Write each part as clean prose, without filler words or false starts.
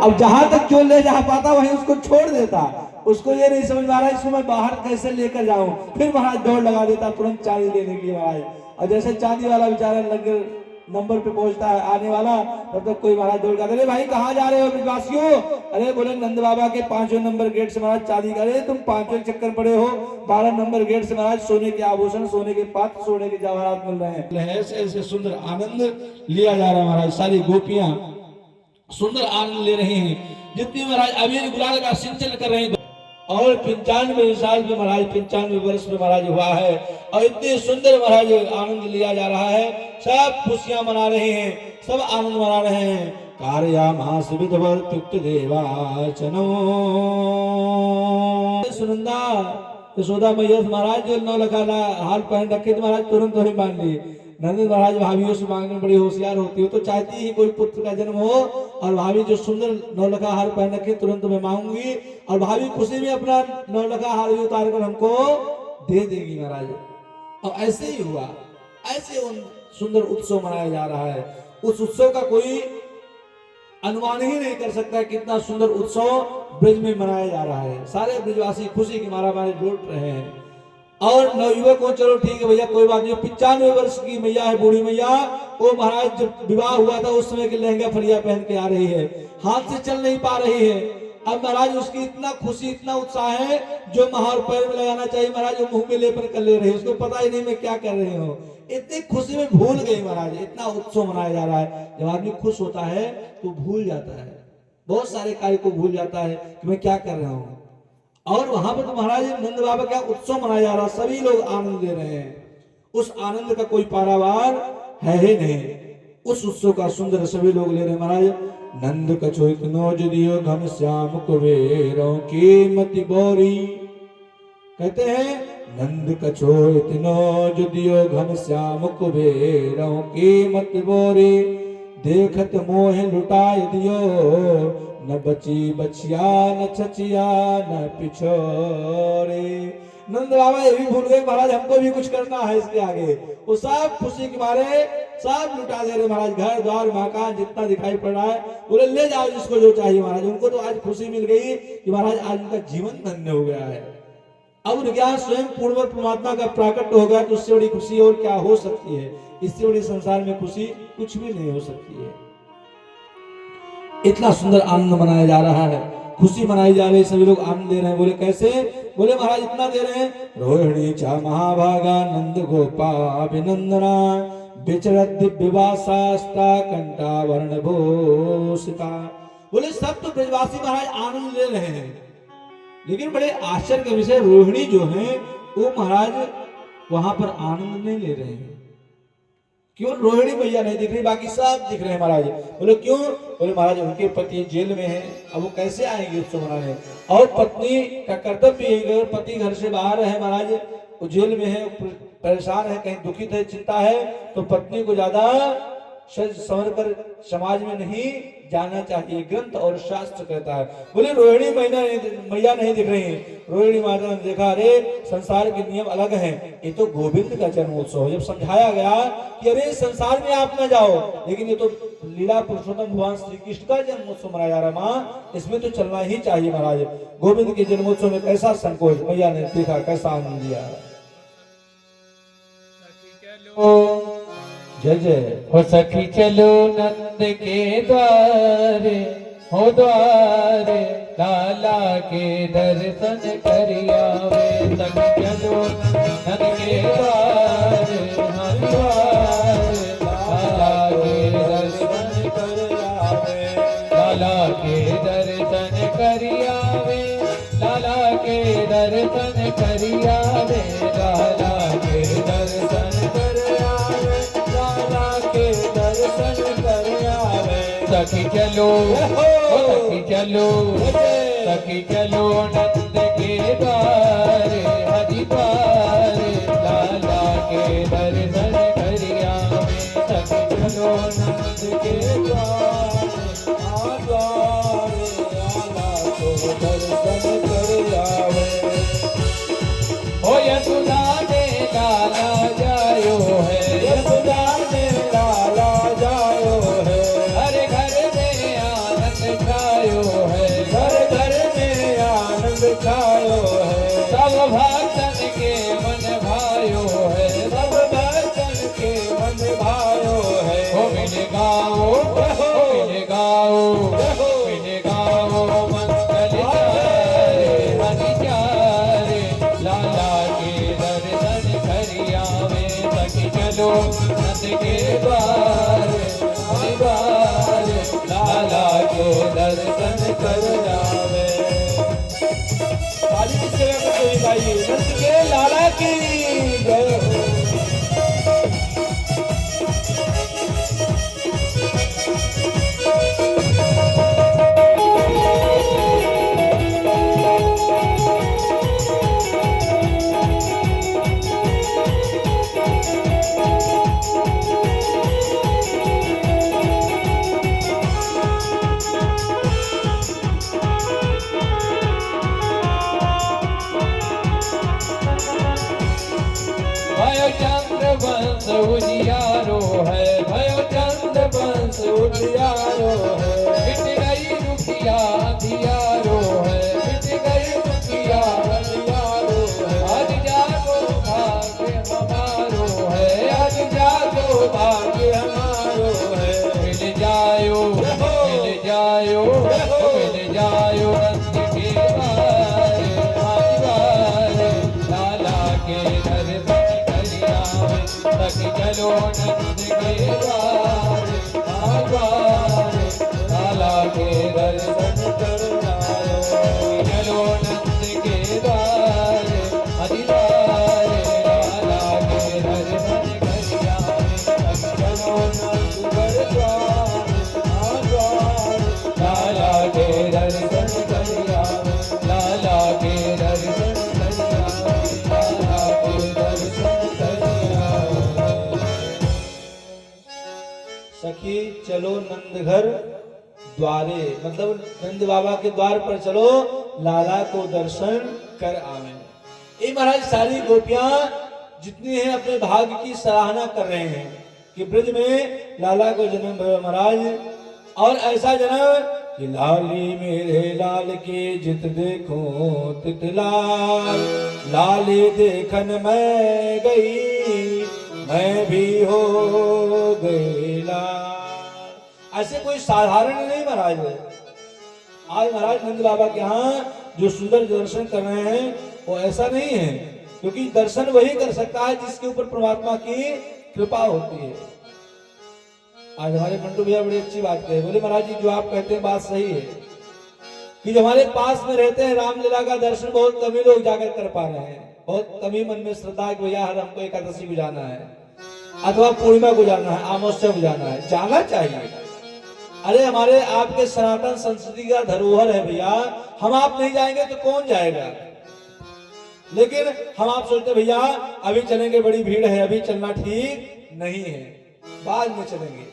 अब जहां तक जो ले जा पाता वहीं उसको छोड़ देता। उसको ये नहीं समझ में आ रहा इसको मैं बाहर कैसे लेकर जाऊं। फिर महाराज दौड़ लगा देता तुरंत चांदी लेने के लिए महाराज। और जैसे चांदी वाला बेचारा लंगर नंबर पे पहुंचता है आने वाला, तब तक कोई महाराज दौड़ कर, अरे भाई कहाँ जा रहे हो ब्रजवासियों? अरे बोले नंद बाबा के 5वें नंबर गेट से महाराज चांदी का। अरे तुम 5वें चक्कर पड़े हो, 12 नंबर गेट से महाराज सोने के आभूषण, सोने के पात्र, सोने के जवाहरात मिल रहे हैं। ऐसे ऐसे सुंदर आनंद लिया जा रहा है महाराज। सारी गोपियां सुंदर आनंद ले रही हैं। जितनी महाराज अबीर गुलाल का सिंचन कर रहे हैं। और 95 साल में महाराज, 95 वर्ष में महाराज हुआ है और इतने सुंदर महाराज आनंद लिया जा रहा है। सब खुशियां मना रहे हैं, सब आनंद मना रहे हैं। कार्यामास विधवर्तुक्त देवाचनो। सुनंदा यशोदा मैया महाराज जो 9 लखा हार पहन रखे थे महाराज, तुरंत वही मान ली। नंद महाराज भाभियों से मांगने में बड़ी होशियार होती हो, तो चाहती ही कोई पुत्र का जन्म हो और भाभी जो सुंदर 9 लखा हार पहन रखे तुरंत मैं मांगूंगी और भाभी खुशी में अपना 9 लखा हार भी उतार कर हमको दे देगी महाराज। और ऐसे ही हुआ। ऐसे उन सुंदर उत्सव मनाया जा रहा है। उस उत्सव का कोई अनुमान ही नहीं कर सकता कितना सुंदर उत्सव ब्रज में मनाया जा रहा है। सारे ब्रजवासी खुशी की मारा मारे लौट रहे हैं। और नवयुवक को चलो ठीक है भैया कोई बात नहीं, 95 वर्ष की मैया है, बूढ़ी मैया, वो महाराज जब विवाह हुआ था उस समय के लहंगा फरिया पहन के आ रही है, हाथ से चल नहीं पा रही है। अब महाराज उसकी इतना खुशी, इतना उत्साह है, जो महार पैर में लगाना चाहिए महाराज वो मुंह में लेकर कर ले रही है। उसको पता ही नहीं मैं क्या कर रही हूँ। इतनी खुशी में भूल गई महाराज। इतना उत्सव मनाया जा रहा है। जब आदमी खुश होता है तो भूल जाता है, बहुत सारे कार्य को भूल जाता है कि मैं क्या कर रहा हूँ। और वहां पर तो महाराज नंद बाबा का उत्सव मनाया जा रहा, सभी लोग आनंद ले रहे हैं। उस आनंद का कोई पारावार है ही नहीं। उस उत्सव का सुंदर सभी लोग ले रहे हैं महाराज। नंद कछो इतनो जदियो घन श्याम कुबेरों की मति बोरी। कहते हैं नंद कछो इतनो जदियो घन श्याम कुबेरों की मति बोरी। देखत मोह लुटाए दियो न बची बचिया न छचिया न पिछोरे। नंद बाबा ये भी भूल गए महाराज हमको भी कुछ करना है इसके आगे। वो सब खुशी के मारे सब लुटा दे रहे महाराज। घर द्वार मकान जितना दिखाई पड़ रहा है बोले ले जाओ जिसको जो चाहिए महाराज। उनको तो आज खुशी मिल गई कि महाराज आज उनका जीवन धन्य हो गया है। अब उनके स्वयं पूर्ण परमात्मा का प्राकट हो गया तो उससे बड़ी खुशी और क्या हो सकती है। इससे बड़ी संसार में खुशी कुछ भी नहीं हो सकती है। इतना सुंदर आनंद मनाया जा रहा है, खुशी मनाई जा रही है, सभी लोग आनंद दे रहे हैं। बोले कैसे? बोले महाराज इतना दे रहे हैं। रोहिणी चा महाभागा नंद गोपाभिनंदना विचरत दिव्यवासास्ता कंठा वर्ण भूषिता। बोले सब तो ब्रजवासी महाराज आनंद ले रहे हैं, लेकिन बड़े आश्चर्य का विषय रोहिणी जो है वो महाराज वहां पर आनंद नहीं ले रहे हैं। क्यों? रोहिणी मैया नहीं दिख रही, बाकी सब दिख रहे हैं महाराज। बोले क्यों? बोले महाराज उनके पति जेल में हैं, अब वो कैसे आएंगे उत्सव मनाने। और पत्नी का कर्तव्य है, पति घर से बाहर है महाराज, वो जेल में है, परेशान है, कहीं दुखित है, चिंता है, तो पत्नी को ज्यादा सज संवर कर समाज में नहीं जाना चाहिए, ग्रंथ और शास्त्र कहता है। बोले रोहिणी मैया नहीं दिख रही है। रोहिणी माता ने देखा अरे संसार के नियम अलग हैं, ये तो गोविंद का जन्मोत्सव है। जब समझाया गया कि अरे संसार में आप न जाओ, लेकिन ये तो लीला पुरुषोत्तम भगवान श्री कृष्ण का जन्मोत्सव मनाया जा रहा है, माँ इसमें तो चलना ही चाहिए महाराज। गोविंद के जन्मोत्सव में कैसा संकोच, मैया ने देखा कैसा आनंद लिया। जय जय हो सखी चलो नंद के द्वारे, हो द्वारे लाला के दर्शन करियावे। सखी चलो नंद के द्वारे, हम द्वारे लाला के दर्शन करियावे। लाला के दर्शन करियावे, लाला के दर्शन करियावे, लाला के दर्शन करियावे, लाला के दर्शन करियावे। सखी चलो, सखी चलो, सखी चलो नंद के द्वारे, हरि द्वारे लाला के दर्शन करियावे। सखी चलो नंद के द्वारे, द्वारे लाला को दर्शन करियावे। हो यशोदा ने लाला जायो है, यशोदा ने लाला जायो है। हरे घर में आनंद छायो छायो है, सब भक्तन के मन भायो है, सब भक्तन के मन भायो है। ओ मिल गाओ, मिल गाओ, मिल गाओ मंगल चारे हरि चारे, लाला के दर्शन कर आवे, सखी चलो नंद के द्वार, द्वार, लाला के दर्शन कर आवे। काली की सेवा करते हुए गाइए, नंद के लाला की जय हो। भयो चंद्र वंश उजियारो है, भयो चंद्र वंश उजियारो है, मिट गई दुखिया अंधियारो है, मिट गई दुखिया अंधियारो है। आज जागो भाग्य हमारो है, आज जागो भाग्य हमारो है। मिल जायो, मिल जायो, मिल जायो नंद के द्वार, द्वार, लाला के दर्शन कर आवे, सखी चलो नंद के द्वार, द्वार, लाला के दर्शन कर आवे, चलो नंद के द्वार, हरिद्वार, लाला के दर्शन कर आवे, सखी चलो नंद के द्वार, द्वार, लाला के दर्शन कर आवे, लाला के दर्शन कर आवे, लाला के दर्शन कर आवे। सखी चलो नंद घर द्वारे, मतलब नंद बाबा के द्वार पर चलो, लाला को दर्शन कर आवे। ये महाराज सारी गोपियां जितनी हैं अपने भाग्य की सराहना कर रहे हैं कि ब्रज में लाला को जन्म भयो महाराज, और ऐसा जन्म कि लाली मेरे लाल के जित देखो तित लाल, लाली देखन मैं गई, मैं भी हो गई लाल। ऐसे कोई साधारण नहीं महाराज है। आज महाराज नंद बाबा के यहाँ जो सुंदर दर्शन कर रहे हैं वो ऐसा नहीं है, क्योंकि दर्शन वही कर सकता है जिसके ऊपर परमात्मा की कृपा होती है। आज हमारे मंटू भैया बड़ी अच्छी बात कहे, बोले महाराज जी जो आप कहते हैं बात सही है कि जो हमारे पास में रहते हैं रामलीला का दर्शन बहुत कम ही लोग जाकर कर पा रहे हैं। बहुत कम ही मन में श्रद्धा है कि भैया हर हमको एकादशी को जाना है, अथवा पूर्णिमा को जाना है, अमावस्या को जाना है। जाना चाहिए। अरे हमारे आपके सनातन संस्कृति का धरोहर है भैया, हम आप नहीं जाएंगे तो कौन जाएगा। लेकिन हम आप सोचते भैया अभी चलेंगे, बड़ी भीड़ है, अभी चलना ठीक नहीं है, बाद में चलेंगे।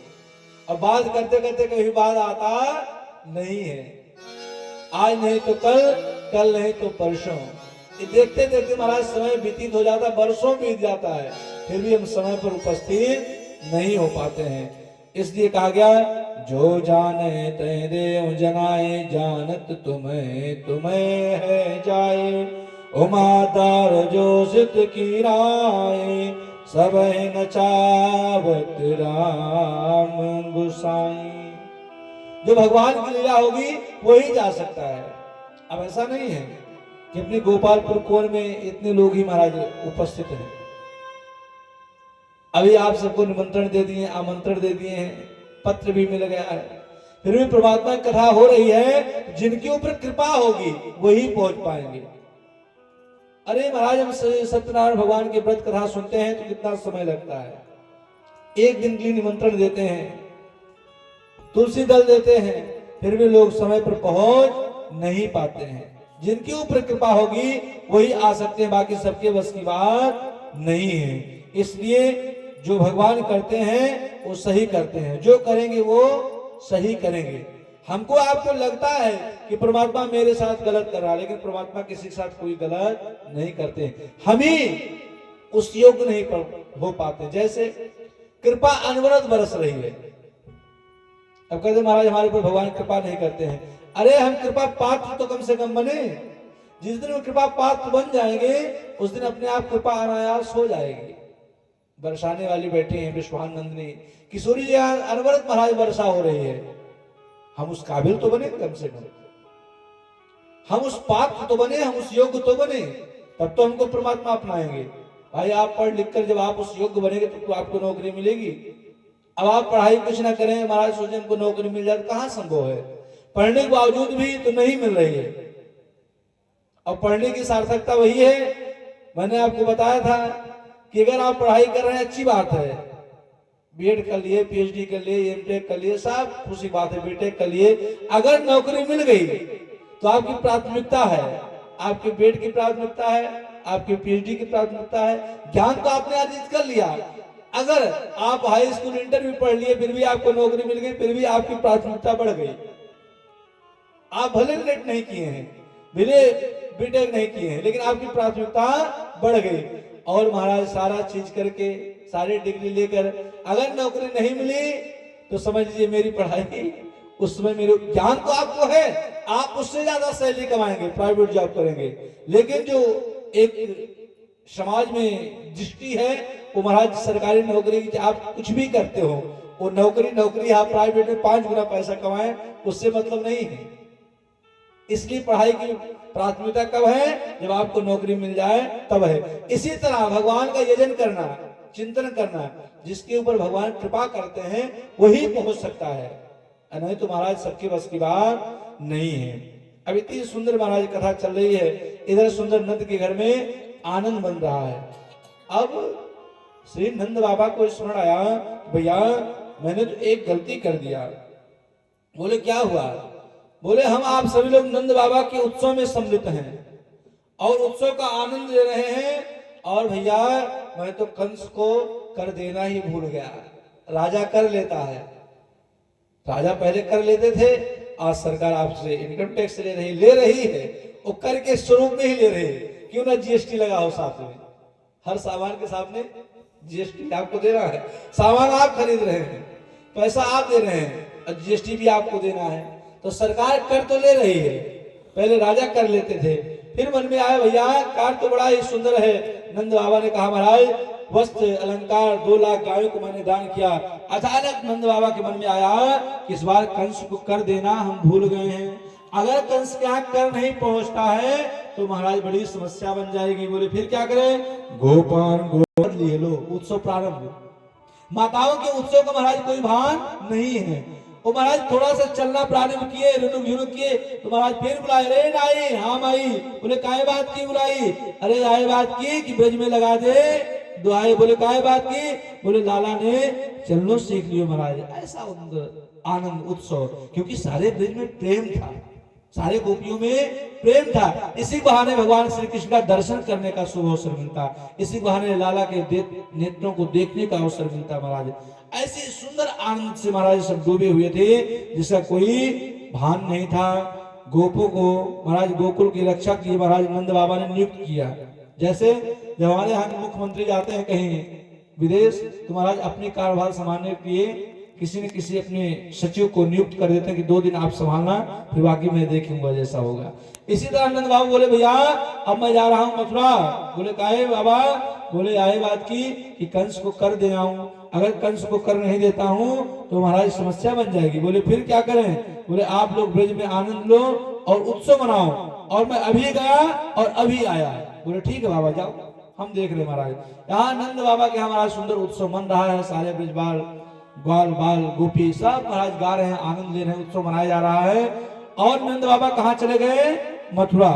और बात करते करते कभी बाद आता नहीं है। आज नहीं तो कल, कल नहीं तो परसों। ये देखते देखते महाराज समय व्यतीत हो जाता, वर्षों बीत जाता है, फिर भी हम समय पर उपस्थित नहीं हो पाते हैं। इसलिए कहा गया जो जाने तय देव जनाए, जानत तुम्हें तुम्हें है जाए, उमादार जो सित की राय, सब नचावत राम गुसाई। जो भगवान की लीला होगी वही जा सकता है। अब ऐसा नहीं है कि अपने गोपालपुर कोर में इतने लोग ही महाराज उपस्थित हैं। अभी आप सबको निमंत्रण दे दिए, आमंत्रण दे दिए हैं, पत्र भी मिल गया है, फिर भी परमात्मा की कथा हो रही है। जिनके ऊपर कृपा होगी वही पहुंच पाएंगे। अरे महाराज हम सत्यनारायण भगवान की व्रत कथा सुनते हैं तो कितना समय लगता है। एक दिन के लिए निमंत्रण देते हैं, तुलसी दल देते हैं, फिर भी लोग समय पर पहुंच नहीं पाते हैं। जिनके ऊपर कृपा होगी वही आ सकते हैं, बाकी सबके बस की बात नहीं है। इसलिए जो भगवान करते हैं वो सही करते हैं, जो करेंगे वो सही करेंगे। हमको आपको लगता है कि परमात्मा मेरे साथ गलत कर रहा है, लेकिन परमात्मा किसी के साथ कोई गलत नहीं करते। हम ही उस योग्य नहीं हो पाते। जैसे कृपा अनवरत बरस रही है। अब कहते महाराज हमारे ऊपर भगवान कृपा नहीं करते हैं। अरे हम कृपा पात्र तो कम से कम बने। जिस दिन वो कृपा पात्र बन जाएंगे उस दिन अपने आप कृपा अनायास हो जाएगी। बरसाने वाली बैठी हैं विश्वानंदिनी, किशोरी जी अनवरत महाराज वर्षा हो रही है। हम उस काबिल तो बने कम से कम, हम उस पात्र तो बने, हम उस योग्य तो बने, तब तो हमको परमात्मा अपनाएंगे। भाई आप पढ़ लिख कर जब आप उस योग्य बनेंगे तो आपको नौकरी मिलेगी। अब आप पढ़ाई कुछ ना करें, महाराज सोचे हमको नौकरी मिल जाए, कहां संभव है। पढ़ने के बावजूद भी तो नहीं मिल रही है। और पढ़ने की सार्थकता वही है, मैंने आपको बताया था कि अगर आप पढ़ाई कर रहे हैं अच्छी बात है, बीएड कर लिए, पीएचडी कर लिए, एमटेक कर लिए, सब खुशी बात है, बीटेक कर लिए, अगर नौकरी मिल गई तो आपकी प्राथमिकता है, आपके बीएड की प्राथमिकता है, आपके पीएचडी की प्राथमिकता है, ज्ञान तो आपने अर्जित कर लिया। अगर आप हाई स्कूल इंटरव्यू पढ़ लिए फिर भी आपको नौकरी मिल गई, फिर भी आपकी प्राथमिकता बढ़ गई। आप भले नेट नहीं किए हैं, भले बीटेक नहीं किए हैं, लेकिन आपकी प्राथमिकता बढ़ गई। और महाराज सारा चीज करके, सारी डिग्री लेकर अगर नौकरी नहीं मिली तो समझ लीजिए मेरी पढ़ाई उस समय, मेरे ज्ञान तो आपको है, आप उससे ज्यादा सैलरी कमाएंगे, प्राइवेट जॉब करेंगे, लेकिन जो एक समाज में दृष्टि है वो महाराज सरकारी नौकरी की, आप कुछ भी करते हो वो नौकरी आप प्राइवेट में 5 गुना पैसा कमाएं उससे मतलब नहीं है। इसलिए पढ़ाई की प्राथमिकता कब है, जब आपको नौकरी मिल जाए तब है। इसी तरह भगवान का यजन करना, चिंतन करना, जिसके ऊपर भगवान कृपा करते हैं वही पहुंच सकता है, नहीं तो महाराज सबके बस की बात नहीं है। अब इतनी सुंदर महाराज कथा चल रही है, इधर सुंदर नंद के घर में आनंद बन रहा है। अब श्री नंद बाबा को स्मरण आया, भैया मैंने तो एक गलती कर दिया। बोले क्या हुआ? बोले हम आप सभी लोग नंद बाबा के उत्सव में सम्मिलित हैं और उत्सव का आनंद ले रहे हैं, और भैया मैं तो कंस को कर देना ही भूल गया। राजा कर लेता है, राजा पहले कर लेते थे, आज सरकार आपसे इनकम टैक्स ले रही है, वो कर के स्वरूप में ही ले रही है। क्यों ना जीएसटी लगा हो साथ में, हर सामान के सामने जीएसटी आपको देना है। सामान आप खरीद रहे हैं, पैसा आप दे रहे हैं, और जीएसटी भी आपको देना है, तो सरकार कर तो ले रही है। पहले राजा कर लेते थे, फिर मन में आया भैया कार तो बड़ा ही सुंदर है। नंद बाबा ने कहा महाराज वस्त्र अलंकार 2 लाख गायों को मैंने दान किया। अचानक नंद बाबा के मन में आया कि इस बार कंस को कर देना हम भूल गए हैं, अगर कंस के यहाँ कर नहीं पहुंचता है तो महाराज बड़ी समस्या बन जाएगी। बोले फिर क्या करें? गोपान गोद लिए लो, उत्सव प्रारंभ। माताओं के उत्सव का महाराज कोई भान नहीं है। वो महाराज थोड़ा सा चलना प्रारंभ किए, रुनुक झुनुक किए, तो महाराज फिर बुलाए, रे नाई, हाँ माई। बोले काहे बात की बुलाई? अरे आए बात की कि ब्रज में लगा दे दुआए। बोले काहे बात की? बोले लाला ने चलनो सीख लियो महाराज। ऐसा आनंद उत्सव, क्योंकि सारे ब्रज में प्रेम था, सारे गोपियों में प्रेम था। इसी बहाने भगवान श्री कृष्ण का दर्शन करने का शुभ अवसर मिलता, इसी बहाने लाला के नेत्रों को देखने का अवसर मिलता। महाराज ऐसे सुंदर आनंद से महाराज सब डूबे हुए थे जिसका कोई भान नहीं था। गोपों को महाराज गोकुल की रक्षा के लिए महाराज नंद बाबा ने नियुक्त किया। जैसे जब हमारे यहाँ के मुख्यमंत्री जाते हैं कहीं विदेश, तो महाराज अपनी कार्यभार संभालने के लिए किसी न किसी अपने सचिव को नियुक्त कर देते हैं कि 2 दिन आप संभालना, फिर बाकी मैं देखूंगा जैसा होगा। इसी तरह नंद बाबू बोले भैया अब मैं जा रहा हूँ मथुरा। बोले काहे बाबा? बोले आए बात की कि कंस को कर दे आऊं, अगर कंस को कर नहीं देता हूँ तो महाराज समस्या बन जाएगी। बोले फिर क्या करें? बोले आप लोग ब्रज में आनंद लो और उत्सव मनाओ, और मैं अभी गया और अभी आया। बोले ठीक है बाबा जाओ, हम देख रहे महाराज। यहाँ नंद बाबा के हमारा सुंदर उत्सव मन रहा है, सारे ब्रजबाल ग्वाल बाल गोपी सब महाराज गा रहे हैं, आनंद ले रहे हैं, उत्सव मनाया जा रहा है। और नंद बाबा कहाँ चले गए? मथुरा।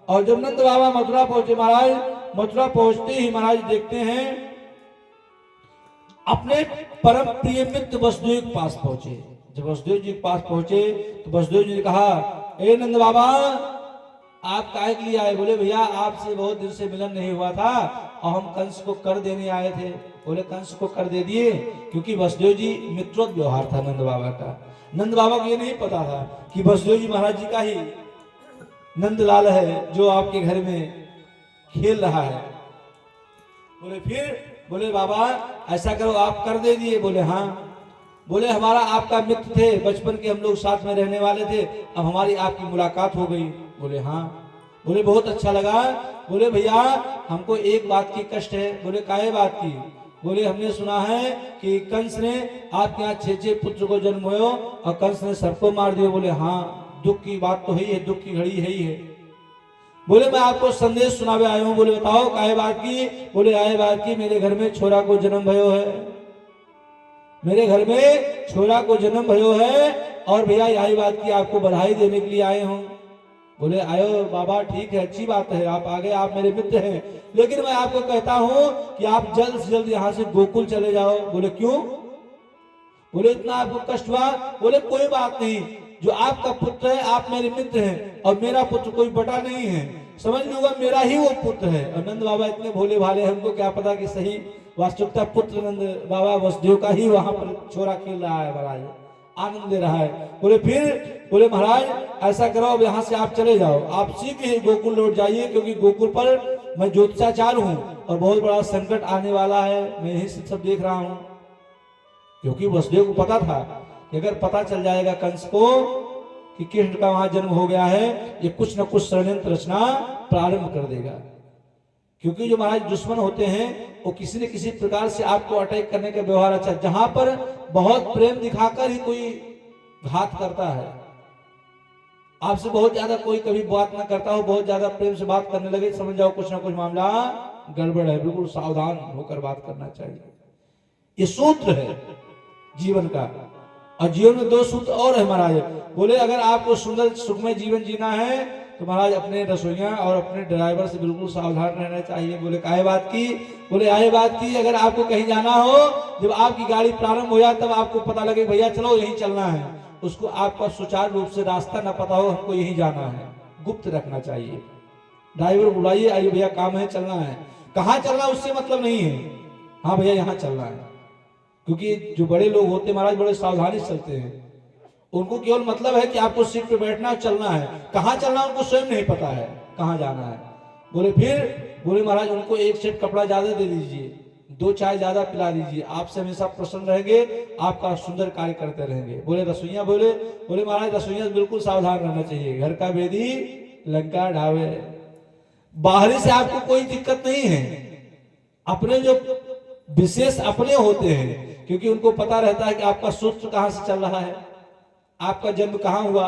और जब नंद बाबा मथुरा पहुंचे महाराज, मथुरा पहुंचते ही महाराज देखते हैं अपने परम प्रिय मित्र वसुदेव के पास पहुंचे। जब वसुदेव जी के पास पहुंचे तो वसुदेव जी ने कहा ए नंद बाबा आप काहे के लिए आए? बोले भैया आपसे बहुत दिन से मिलन नहीं हुआ था और हम कंस को कर देने आए थे। बोले कंस को कर दे दिए? क्योंकि वसुदेव जी मित्रोत व्यवहार था नंद बाबा का। नंद बाबा को ये नहीं पता था कि वसुदेव जी महाराज जी का ही नंदलाल है जो आपके घर में खेल रहा है। बोले फिर? बोले बाबा ऐसा करो आप कर दे दिए? बोले हाँ। बोले हमारा आपका मित्र थे, बचपन के हम लोग साथ में रहने वाले थे, अब हमारी आपकी मुलाकात हो गई। बोले हाँ। बोले बहुत अच्छा लगा। बोले भैया हमको एक बात की कष्ट है। बोले काहे बात की? बोले हमने सुना है कि कंस ने आपके यहाँ 6 पुत्र को जन्म हुए और कंस ने सबको मार दिया। बोले हाँ, दुख की बात तो है ही है, दुख की घड़ी है ही है। बोले मैं आपको संदेश सुनावे आया हूँ। बोले बताओ काहे बात की? बोले आए बात की, मेरे घर में छोरा को जन्म भयो है, मेरे घर में छोरा को जन्म भयो है और भैया यही बात की आपको बधाई देने के लिए आए हूँ। बोले आयो बाबा, ठीक है, अच्छी बात है, आप आगे, आप मेरे मित्र हैं, लेकिन मैं आपको कहता हूं कि आप जल्द से जल्द यहां से गोकुल चले जाओ। बोले क्यों? बोले इतना आपको कष्ट हुआ? बोले कोई बात नहीं, जो आपका पुत्र है, आप मेरे मित्र हैं और मेरा पुत्र कोई बटा नहीं है, समझ लूंगा मेरा ही वो पुत्र है। और नंद बाबा इतने भोले भाले, हमको क्या पता कि सही वास्तविकता पुत्र नंद बाबा वसुदेव का ही वहां पर छोरा खेल रहा है, महाराज आनंद ले रहा है। बोले फिर? बोले महाराज ऐसा करो, अब यहाँ से आप चले जाओ, आप शीघ्र ही गोकुल लौट जाइए, क्योंकि गोकुल पर मैं ज्योतिषाचार्य हूँ और बहुत बड़ा संकट आने वाला है, मैं यही सब देख रहा हूँ। क्योंकि वसुदेव को पता था कि अगर पता चल जाएगा कंस को कि कृष्ण का वहां जन्म हो गया है, ये कुछ न कुछ षड्यंत्र रचना प्रारंभ कर देगा। क्योंकि जो महाराज दुश्मन होते हैं वो किसी न किसी प्रकार से आपको अटैक करने का व्यवहार अच्छा, जहां पर बहुत प्रेम दिखाकर ही कोई घात करता है, आपसे बहुत ज्यादा कोई कभी बात ना करता हो, बहुत ज्यादा प्रेम से बात करने लगे, समझ जाओ कुछ ना कुछ मामला गड़बड़ है, बिल्कुल सावधान होकर बात करना चाहिए। ये सूत्र है जीवन का। और जीवन में 2 सूत्र और है महाराज। बोले अगर आपको सुंदर सुखमय जीवन जीना है तो महाराज अपने रसोइया और अपने ड्राइवर से बिल्कुल सावधान रहना चाहिए। बोले काहे बात की? बोले आए बात की, अगर आपको कहीं जाना हो, जब आपकी गाड़ी प्रारंभ हो जाए तब आपको पता लगे भैया चलो यहीं चलना है, उसको आपका सुचारू रूप से रास्ता ना पता हो, हमको यहीं जाना है, गुप्त रखना चाहिए। ड्राइवर बुलाइए, आइए भैया काम है, चलना है। कहाँ चलना उससे मतलब नहीं है, हाँ भैया यहाँ चलना है। क्योंकि जो बड़े लोग होते महाराज बड़े सावधानी से चलते हैं, उनको केवल मतलब है कि आपको सीट पे बैठना चलना है, कहाँ चलना उनको स्वयं नहीं पता है, कहाँ जाना है। बोले फिर? बोले महाराज उनको 1 सेट कपड़ा ज्यादा दे दीजिए, 2 चाय ज्यादा पिला दीजिए, आपसे हमेशा प्रसन्न रहेंगे, आपका सुंदर कार्य करते रहेंगे। बोले रसोइया? बोले महाराज रसोइया बिल्कुल सावधान रहना चाहिए, घर का वेदी लंका ढावे। बाहरी से आपको कोई दिक्कत नहीं है, अपने जो विशेष अपने होते हैं, क्योंकि उनको पता रहता है कि आपका सूत्र कहां से चल रहा है, आपका जन्म कहां हुआ,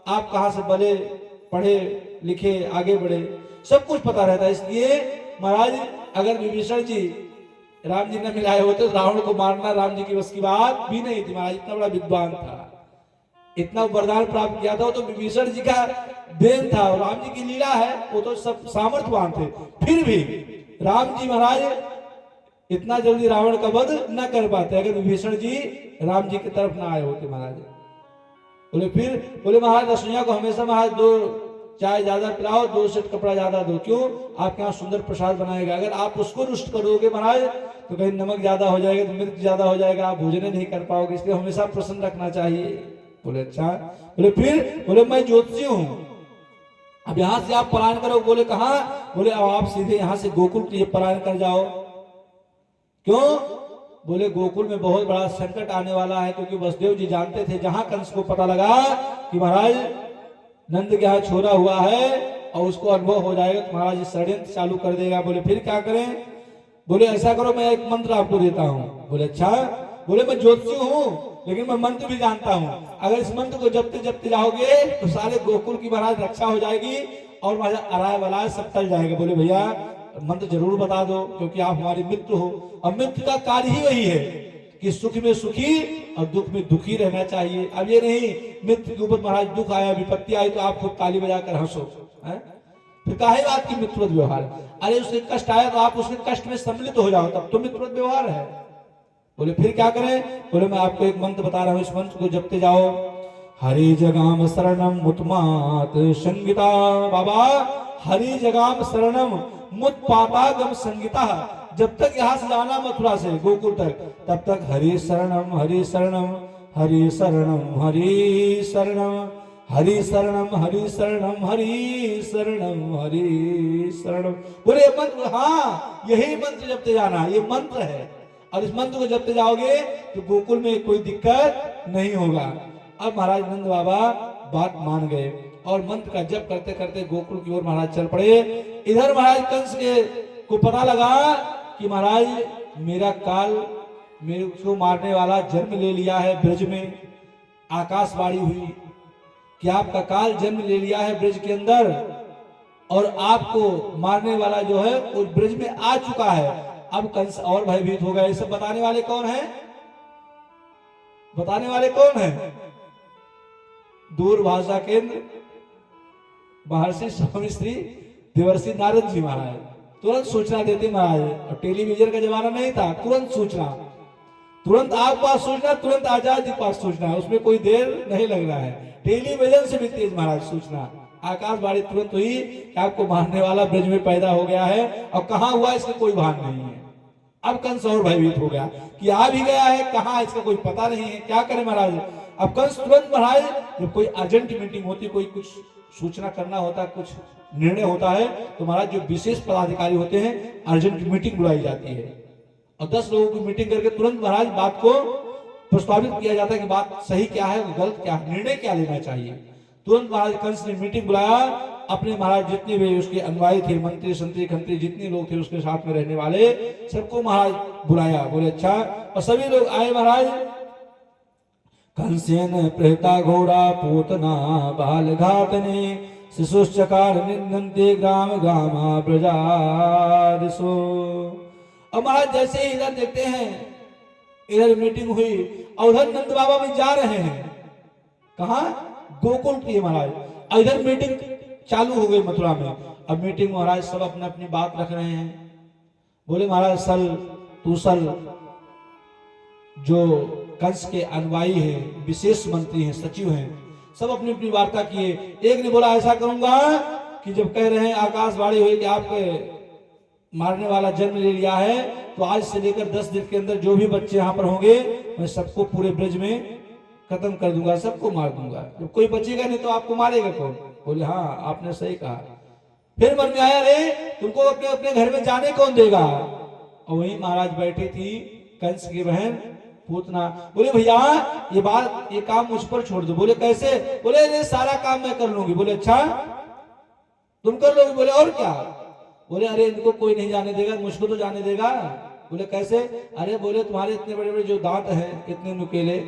आप कहां से बने पढ़े लिखे आगे बढ़े, सब कुछ पता रहता है। इसलिए महाराज अगर विभीषण जी राम जी ने मिलाए होते तो रावण को मारना राम जी की बस की बात भी नहीं थी। महाराज इतना बड़ा विद्वान था, इतना वरदान प्राप्त किया था, तो विभीषण जी का देन था, और राम जी की लीला है, वो तो सब सामर्थ्यवान थे। फिर भी राम जी महाराज इतना जल्दी रावण का वध न कर पाते अगर विभीषण जी राम जी की तरफ ना आए होते महाराज। बोले फिर? बोले महाराज रसोइया को हमेशा महाराज 2 चाय ज्यादा पिलाओ, 2 सेट कपड़ा ज्यादा दो। क्यों? आपके यहाँ सुंदर प्रसाद बनाएगा, अगर आप उसको रुष्ट करोगे महाराज तो कहीं नमक ज्यादा हो जाएगा, तो मिर्च ज्यादा हो जाएगा, आप भोजन नहीं कर पाओगे, इसलिए हमेशा प्रसन्न रखना चाहिए। बोले अच्छा। बोले फिर? बोले मैं ज्योतिषी हूँ, अब यहाँ से आप पलायन करो। बोले कहाँ? बोले अब आप सीधे यहाँ से गोकुल के लिए पलायन कर जाओ। क्यों? बोले गोकुल में बहुत बड़ा संकट आने वाला है, क्योंकि वसुदेव जी जानते थे जहां कंस को पता लगा कि महाराज नंद के यहाँ छोरा हुआ है और उसको अनुभव हो जाएगा तो महाराज षड्यंत्र चालू कर देगा। बोले फिर क्या करें? बोले ऐसा करो मैं एक मंत्र आपको देता हूँ। बोले अच्छा। बोले मैं ज्योतिषी हूँ लेकिन मैं मंत्र भी जानता हूँ, अगर इस मंत्र को जपते जपते जाओगे तो सारे गोकुल की महाराज रक्षा हो जाएगी और महाराज अराय वलाय सब टल जाएगा। बोले भैया मंत्र जरूर बता दो, क्योंकि आप हमारे मित्र हो, और मित्र का कार्य ही वही है कि सुख में सुखी और दुख में दुखी रहना चाहिए। अब ये नहीं मित्र के ऊपर महाराज दुख आया, विपत्ति आई तो आप खुद ताली बजाकर हंसो, फिर काहे बात की मित्रवत व्यवहार? अरे उसके कष्ट आया तो आप उसके कष्ट में सम्मिलित हो जाओ, तब तो मित्रवत व्यवहार है। बोले फिर क्या करें? बोले मैं आपको एक मंत्र बता रहा हूँ, इस मंत्र को जपते जाओ। हरि जगाम शरणम मुतमात संगीता। बाबा हरि जगाम शरणम मुत्पातागम संगीता। जब तक यहाँ से जाना मथुरा से गोकुल तक, तब तक हरि शरणम हरि शरणम हरि शरणम हरि शरणम हरि शरणम हरि शरणम हरि शरणम हरि शरणम। बोले मंत्र, हाँ यही मंत्र जपते जाना, ये मंत्र है, और इस मंत्र को जपते जाओगे तो गोकुल में कोई दिक्कत नहीं होगा। अब महाराज नंद बाबा बात मान गए और मंत्र का जप करते करते गोकुल की ओर महाराज चल पड़े। इधर महाराज कंस के को पता लगा कि महाराज मेरा काल मेरे को मारने वाला जन्म ले लिया है ब्रज में। आकाशवाणी हुई कि आपका काल जन्म ले लिया है ब्रज के अंदर और आपको मारने वाला जो है वो ब्रज में आ चुका है। अब कंस और भयभीत हो गए। सब बताने वाले कौन है? बताने वाले कौन है? दूरभाषा केंद्र महर्षि स्वामी श्री देवर्षि नारद जी महाराज तुरंत सूचना देते महाराज। और टेलीविजन का जमाना नहीं था, तुरंत सूचना, तुरंत आप पास सूचना, तुरंत आजाद जी पास सूचना, उसमें कोई देर नहीं लग रहा है। टेलीविजन से भी तेज महाराज सूचना। आकाशवाणी तुरंत हुई कि आपको मारने वाला ब्रज में पैदा हो गया है और कहां हुआ इसका कोई भान नहीं है। अब कंस और भयभीत हो गया कि आ भी गया है, कहां इसका कोई पता नहीं है, क्या करे महाराज। अब कंस तुरंत महाराज जब कोई अर्जेंट मीटिंग होती, कोई कुछ सूचना करना होता, कुछ निर्णय होता है तो महाराज जो विशेष पदाधिकारी होते हैं अर्जेंट मीटिंग बुलाई जाती है और 10 लोगों की मीटिंग करके तुरंत महाराज बात को प्रस्तावित किया जाता है कि बात सही क्या है, गलत क्या है, निर्णय क्या लेना चाहिए। तुरंत महाराज कंस ने मीटिंग बुलाया। अपने महाराज जितने भी उसके अनुयायी थे, मंत्री संतरी खंत्री जितने लोग थे उसके साथ में रहने वाले, सबको महाराज बुलाया। बोले अच्छा, और सभी लोग आए महाराज। कंसेन प्रेता घोड़ा पूतना बाल घातने शिशुश्चकार निंदन्ते ग्राम गामा प्रजादिशो। अब महाराज जैसे ही इधर देखते हैं, इधर मीटिंग हुई और उधर नंद बाबा भी जा रहे हैं। कहा? गोकुल की महाराज। इधर मीटिंग चालू हो गई मथुरा में। अब मीटिंग महाराज सब अपने अपनी बात रख रहे हैं। बोले महाराज सल तूसल जो कंस के अनुयायी हैं, विशेष मंत्री हैं, सचिव हैं, सब अपनी अपनी वार्ता किए। एक ने बोला ऐसा करूंगा कि जब कह रहे हैं आकाशवाणी हुई कि आपके मारने वाला जन्म ले लिया है तो आज से लेकर 10 दिन के अंदर जो भी बच्चे यहाँ पर होंगे मैं सबको पूरे ब्रज में खत्म कर दूंगा, सबको मार दूंगा। जब कोई बचेगा नहीं तो आपको मारेगा कौन? बोले हाँ आपने सही कहा। फिर मन में आया रे तुमको अपने अपने घर में जाने कौन देगा? और वहीं महाराज बैठी थी कंस की बहन पूतना। बोले भैया ये बात ये काम मुझ पर छोड़ दो। बोले कैसे? बोले ये सारा काम मैं कर लूंगी। बोले अच्छा तुम कर लोगे? बोले और क्या? बोले अरे इनको कोई नहीं जाने देगा, मुझको तो जाने देगा। बोले कैसे? अरे बोले तुम्हारे इतने बड़े बड़े जो दांत हैं, इतने नुकेले,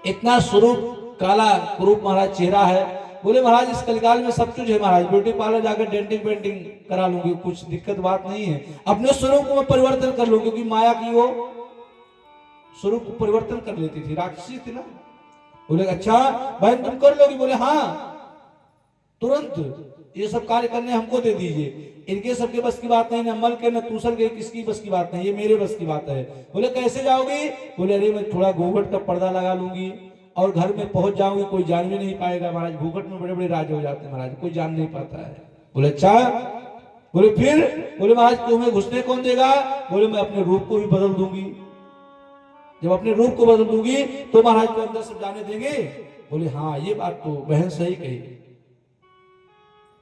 इतना स्वरूप काला कुरूप महाराज चेहरा है। बोले महाराज इस कलिकाल में सब कुछ है महाराज, ब्यूटी पार्लर जाकर डेंटिंग पेंटिंग करा लूंगी, कुछ दिक्कत बात नहीं है। अपने स्वरूप को मैं परिवर्तन कर लूंगी क्योंकि माया की वो स्वरूप को परिवर्तन कर लेती थी, राक्षसी थी ना। बोले अच्छा बहन तुम कर लोगी? बोले हाँ तुरंत ये सब कार्य करने हमको दे दीजिए। इनके सबके बस की बात नहीं, न मल के न तूसल के, किसकी बस की बात नहीं, ये मेरे बस की बात है। बोले कैसे जाओगी? बोले अरे मैं थोड़ा घूंघट का पर्दा लगा लूंगी और घर में पहुंच जाऊंगी, कोई जान भी नहीं पाएगा। महाराज घूंघट में बड़े बड़े राज हो जाते हैं महाराज, कोई जान नहीं पाता है। बोले अच्छा। बोले फिर? बोले महाराज तुम्हें घुसने कौन देगा? बोले मैं अपने रूप को भी बदल दूंगी। जब अपने रूप को बदल दूंगी तो महाराज को अंदर से जाने देंगे। बोले हाँ ये बात तो बहन सही कही।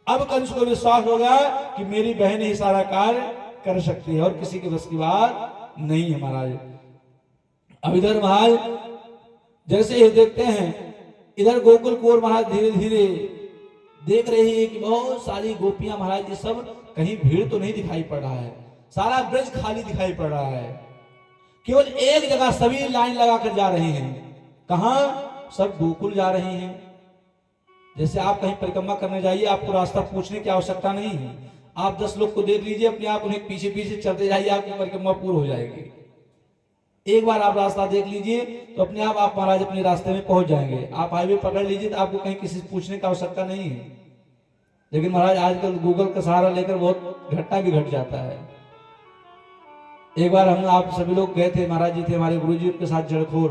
अब कंस को विश्वास हो गया कि मेरी बहन ही सारा कार्य कर सकती है और किसी के बस की बात नहीं है महाराज। अब इधर महाराज जैसे ये देखते हैं, इधर गोकुल को महाराज धीरे धीरे देख रही है कि बहुत सारी गोपियां महाराज ये सब, कहीं भीड़ तो नहीं दिखाई पड़ रहा है, सारा ब्रज खाली दिखाई पड़ रहा है। केवल एक जगह सभी लाइन लगाकर जा रही हैं। कहां? सब गोकुल जा रही हैं। जैसे आप कहीं परिक्रमा करने जाइए, आपको रास्ता पूछने की आवश्यकता नहीं है। आप 10 लोग को देख लीजिए, अपने आप उन्हें पीछे पीछे चलते जाइए, आपकी परिक्रमा पूर्ण हो जाएगी। एक बार आप रास्ता देख लीजिए तो अपने आप महाराज अपने रास्ते में पहुंच जाएंगे। आप हाईवे पकड़ लीजिए तो आपको कहीं किसी से पूछने की आवश्यकता नहीं है। लेकिन महाराज आजकल गूगल का सहारा लेकर बहुत घटना भी घट जाता है। एक बार हम आप सभी लोग गए थे, महाराज जी थे हमारे गुरु जी के साथ जड़खोर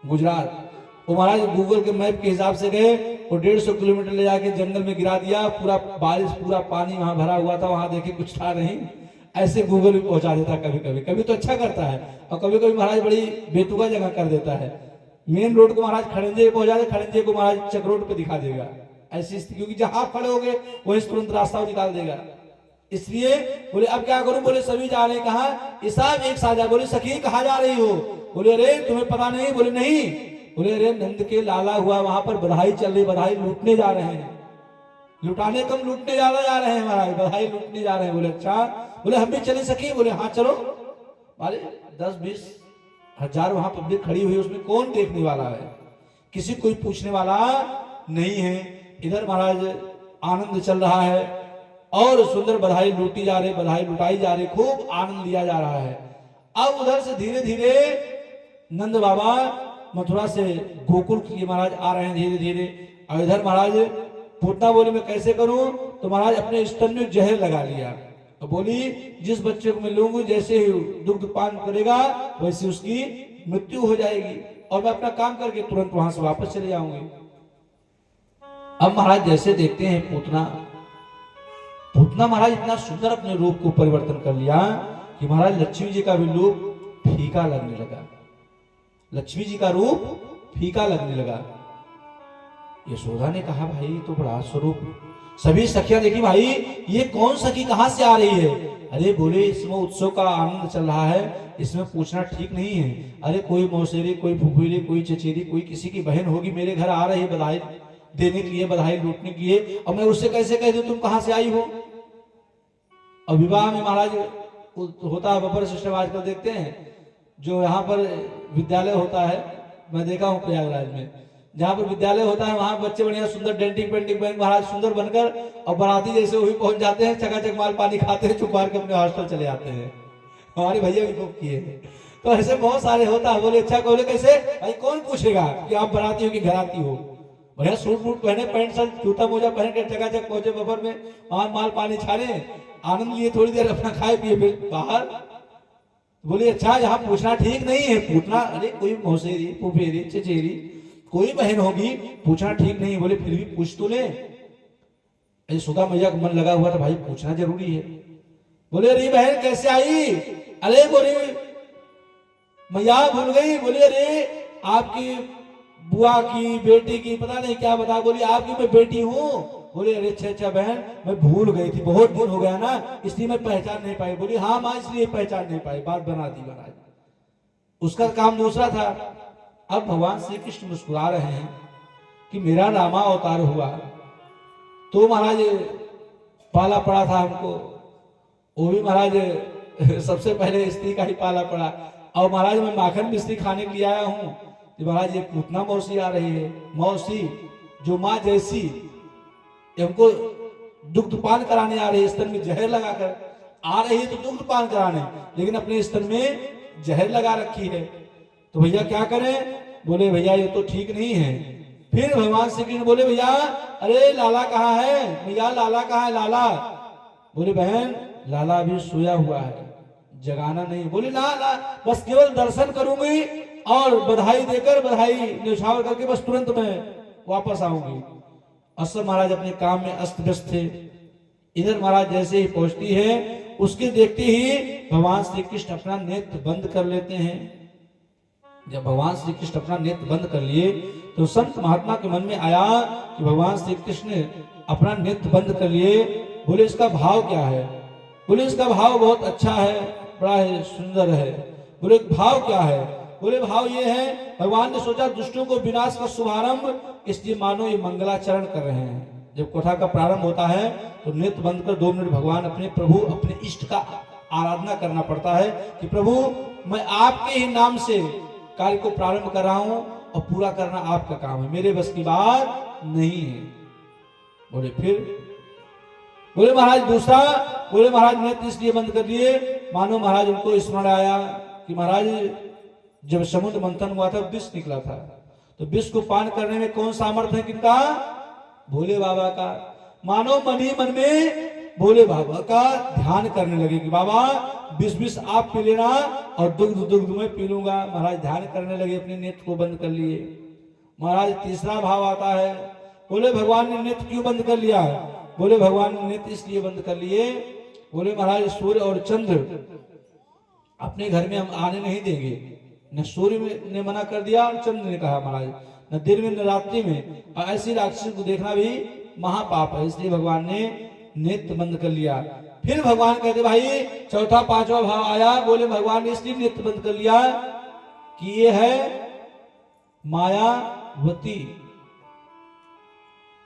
गुजरात। वो महाराज गूगल के मैप के हिसाब से गए और 150 किलोमीटर ले जाके जंगल में गिरा दिया। पूरा बारिश, पूरा पानी वहां भरा हुआ था, वहां देखे कुछ था नहीं। ऐसे गूगल भी पहुंचा देता कभी कभी, कभी तो अच्छा करता है और कभी कभी महाराज बड़ी बेतुका जगह कर देता है। मेन रोड को महाराज खड़ंजे पहुंचा दे, खड़ंजे को महाराज चक रोड पे दिखा देगा। ऐसी स्थिति, क्योंकि जहां आप खड़े हो गए वही तुरंत रास्ता निकाल देगा। इसलिए बोले अब क्या करूं? बोले सभी जा रहे। कहा? ये सब एक साथ जा। बोले सखी कहाँ जा रही हो? बोले अरे तुम्हें पता नहीं? बोले नहीं, बोले अरे नंद के लाला हुआ, वहां पर बधाई चल रही, बधाई लूटने जा रहे हैं, लुटाने कम लूटने ज्यादा जा रहे हैं महाराज, बधाई लूटने जा रहे हैं। बोले अच्छा, बोले हम भी चले सके, बोले हाँ चलो। बोले 10-20 हजार वहां पब्लिक खड़ी हुई, उसमें कौन देखने वाला है, किसी कोई पूछने वाला नहीं है। इधर महाराज आनंद चल रहा है और सुंदर बधाई लूटी जा रही, बधाई लुटाई जा रही, खूब आनंद लिया जा रहा है। अब उधर से धीरे धीरे नंद बाबा मथुरा से गोकुल के लिए महाराज आ रहे हैं धीरे धीरे। और इधर महाराज पूतना बोली मैं कैसे करूं, तो महाराज अपने स्तन में जहर लगा लिया और बोली जिस बच्चे को मैं लूंगी जैसे ही दुग्ध पान करेगा वैसे उसकी मृत्यु हो जाएगी और मैं अपना काम करके तुरंत वहां से वापस चले जाऊंगी। अब महाराज जैसे देखते हैं पूतना महाराज इतना सुंदर अपने रूप को परिवर्तन कर लिया कि महाराज लक्ष्मी जी का भी रूप फीका लगने लगा, लक्ष्मी जी का रूप फीका लगने लगा। यशोदा ने कहा भाई तो बड़ा स्वरूप, सभी सखियां देखी भाई ये कौन सखी कहां से आ रही है। अरे बोले इसमें उत्सव का आनंद चल रहा है, इसमें पूछना ठीक नहीं है। अरे कोई मौसेरी, कोई फुफेरी, कोई चचेरी, कोई किसी की बहन होगी मेरे घर आ रही है बधाई देने के लिए, बधाई लूटने के लिए, और मैं उससे कैसे कह दूं तुम कहां से आई हो। और विवाह में महाराज होता है बफर सिस्टम, आजकल देखते हैं जो यहाँ पर विद्यालय होता है, मैं देखा हूँ प्रयागराज में, जहाँ पर विद्यालय होता है वहां बच्चे बढ़िया सुंदर डेंटिंग पेंटिंग पहन महाराज सुंदर बनकर और बाराती जैसे वही पहुंच जाते हैं, चकाचक माल पानी खाते हैं, चुप मार के अपने हॉस्टल चले आते हैं। हमारे भैया भी खूब किए हैं। तो ऐसे बहुत सारे होता है। बोले अच्छा, बोले कैसे भाई, कौन पूछेगा कि आप बराती हो कि घराती हो। बढ़िया सूट वूट पहने, पैंट शर्ट जूता मोजा पहन के चकाचक पहुंचे बफर में, वहां माल पानी छाने, आनंद लिए, थोड़ी देर अपना खाए पिए फिर बाहर। बोले अच्छा यहाँ पूछना ठीक नहीं है, पूछना अरे कोई मौसेरी फुफेरी चचेरी कोई बहन होगी, पूछना ठीक नहीं। बोले फिर भी पूछ तो ले। यशोदा मैया का मन लगा हुआ था भाई पूछना जरूरी है। बोले अरे बहन कैसे आई, अरे बोले मैया भूल गई। बोले अरे आपकी बुआ की बेटी की पता नहीं क्या बता, बोली आपकी मैं बेटी हूँ। बोले अरे अच्छा बहन मैं भूल गई थी, बहुत दिन हो गया ना इसलिए मैं पहचान नहीं पाई। बोली हाँ माँ इसलिए पहचान नहीं पाई, बात बना दी महाराज, उसका काम दूसरा था। अब भगवान श्री कृष्ण मुस्कुरा रहे हैं कि मेरा रामा अवतार हुआ तो महाराज पाला पड़ा था हमको, वो भी महाराज सबसे पहले स्त्री का ही पाला पड़ा। और महाराज मैं माखन मिश्री खाने के लिए आया हूँ कि महाराज ये पूतना मौसी आ रही है, मौसी जो माँ जैसी, हमको दुग्ध पान कराने आ रही है, स्तन में जहर लगाकर आ रही है, तो दुग्ध पान कराने, लेकिन अपने स्तन में जहर लगा रखी है। तो भैया क्या करें। बोले भैया ये तो ठीक नहीं है। फिर भगवान श्री कृष्ण बोले भैया अरे लाला कहाँ है, भैया लाला कहाँ है लाला। बोले बहन लाला अभी सोया हुआ है, जगाना नहीं। बोले ना बस केवल दर्शन करूंगी और बधाई देकर, बधाई न्यौछावर करके बस तुरंत मैं वापस आऊंगी। असल महाराज अपने काम में अस्त व्यस्त थे। इधर महाराज जैसे ही पहुंचती है उसके देखते ही भगवान श्री कृष्ण अपना नेत्र बंद कर लेते हैं। जब भगवान श्री कृष्ण अपना नेत्र बंद कर लिए तो संत महात्मा के मन में आया कि भगवान श्री कृष्ण ने अपना नेत्र बंद कर लिए। बोले इसका भाव क्या है। बोले इसका भाव बहुत अच्छा है, बड़ा है, सुंदर है। बोले भाव क्या है। बोले भाव ये है भगवान ने सोचा दुष्टों को विनाश का शुभारंभ, इसलिए मानो ये मंगलाचरण कर रहे हैं। जब कथा का प्रारंभ होता है तो नेत्र बंद कर 2 मिनट भगवान अपने प्रभु अपने इष्ट का आराधना करना पड़ता है कि प्रभु मैं आपके ही नाम से कार्य को प्रारंभ कर रहा हूं और पूरा करना आपका काम है, मेरे बस की बात नहीं है। बोले फिर बोले महाराज दूसरा। बोले महाराज नेत्र इसलिए बंद कर दिए मानो महाराज उनको स्मरण आया कि महाराज जब समुद्र मंथन हुआ था विष निकला था, तो विष को पान करने में कौन सामर्थ्य है किनका, भोले बाबा का। मानो मन ही मन में भोले बाबा का ध्यान करने लगे कि बाबा विष आप पी लेना और दुग्ध में पी लूंगा। महाराज ध्यान करने लगे, अपने नेत्र को बंद कर लिए। महाराज तीसरा भाव आता है। बोले भगवान ने नेत्र क्यों बंद कर लिया। बोले भगवान ने नेत्र इसलिए बंद कर लिए। बोले महाराज सूर्य और चंद्र अपने घर में हम आने नहीं देंगे। न सूर्य ने मना कर दिया और चंद्र ने कहा महाराज न दिन में न रात्रि में, और ऐसी राक्षसी को देखना भी महापाप है, इसलिए भगवान ने नेत्र बंद कर लिया। फिर भगवान कहते भाई चौथा पांचवा भाव आया। बोले भगवान ने इसलिए नेत्र बंद कर लिया कि ये है मायावती,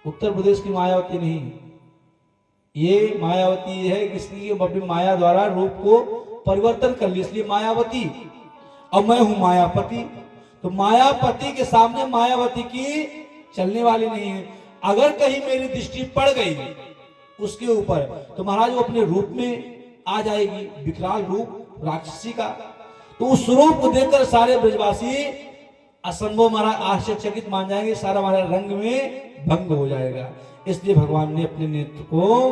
उत्तर प्रदेश की मायावती नहीं, ये मायावती है किसकी, अपनी माया द्वारा रूप को परिवर्तन कर लिया, इसलिए मायावती। और मैं हूं मायापति, तो मायापति के सामने मायावती की चलने वाली नहीं है। अगर कहीं मेरी दृष्टि पड़ गई उसके ऊपर तो महाराज वो अपने रूप में आ जाएगी, विकराल रूप राक्षसी का। तो उस रूप को देखकर सारे ब्रजवासी असंभव महाराज आश्चर्यचकित मान जाएंगे, सारा महाराज रंग में भंग हो जाएगा। इसलिए भगवान ने अपने नेत्र को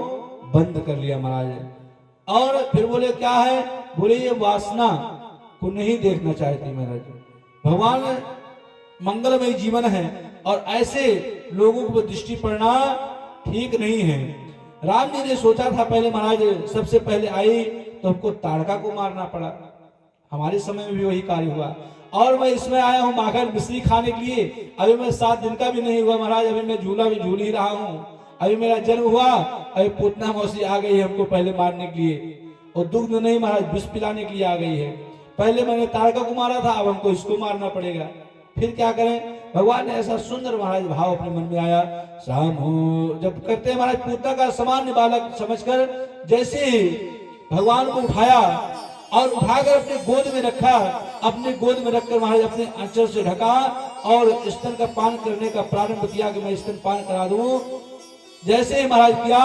बंद कर लिया महाराज। और फिर बोले क्या है, बोले ये वासना को नहीं देखना चाहती महाराज। भगवान मंगलमय जीवन है और ऐसे लोगों को दृष्टि पड़ना ठीक नहीं है। राम जी ने सोचा था पहले महाराज सबसे पहले आई तो हमको ताड़का को मारना पड़ा, हमारे समय में भी वही कार्य हुआ। और मैं इसमें आया हूँ माखन मिश्री खाने के लिए, अभी मैं 7 दिन का भी नहीं हुआ महाराज, अभी मैं झूला भी झूल ही रहा हूँ। अभी मेरा जन्म हुआ, अभी पूतना मौसी आ गई है हमको पहले मारने के लिए, और दुग्ध नहीं महाराज विष पिलाने के लिए आ गई है। पहले मैंने ताड़का को मारा था, अब हमको इसको मारना पड़ेगा, फिर क्या करें। भगवान ने ऐसा सुंदर महाराज भाव अपने मन में आया। शाम हो जब करते हैं महाराज, पूतना का सामान्य बालक समझकर जैसे ही भगवान को उठाया और उठाकर अपने गोद में रखा, अपने गोद में रखकर महाराज अपने आंचल से ढका और स्तन का पान करने का प्रारंभ किया कि मैं स्तन पान करा दूं। जैसे ही महाराज किया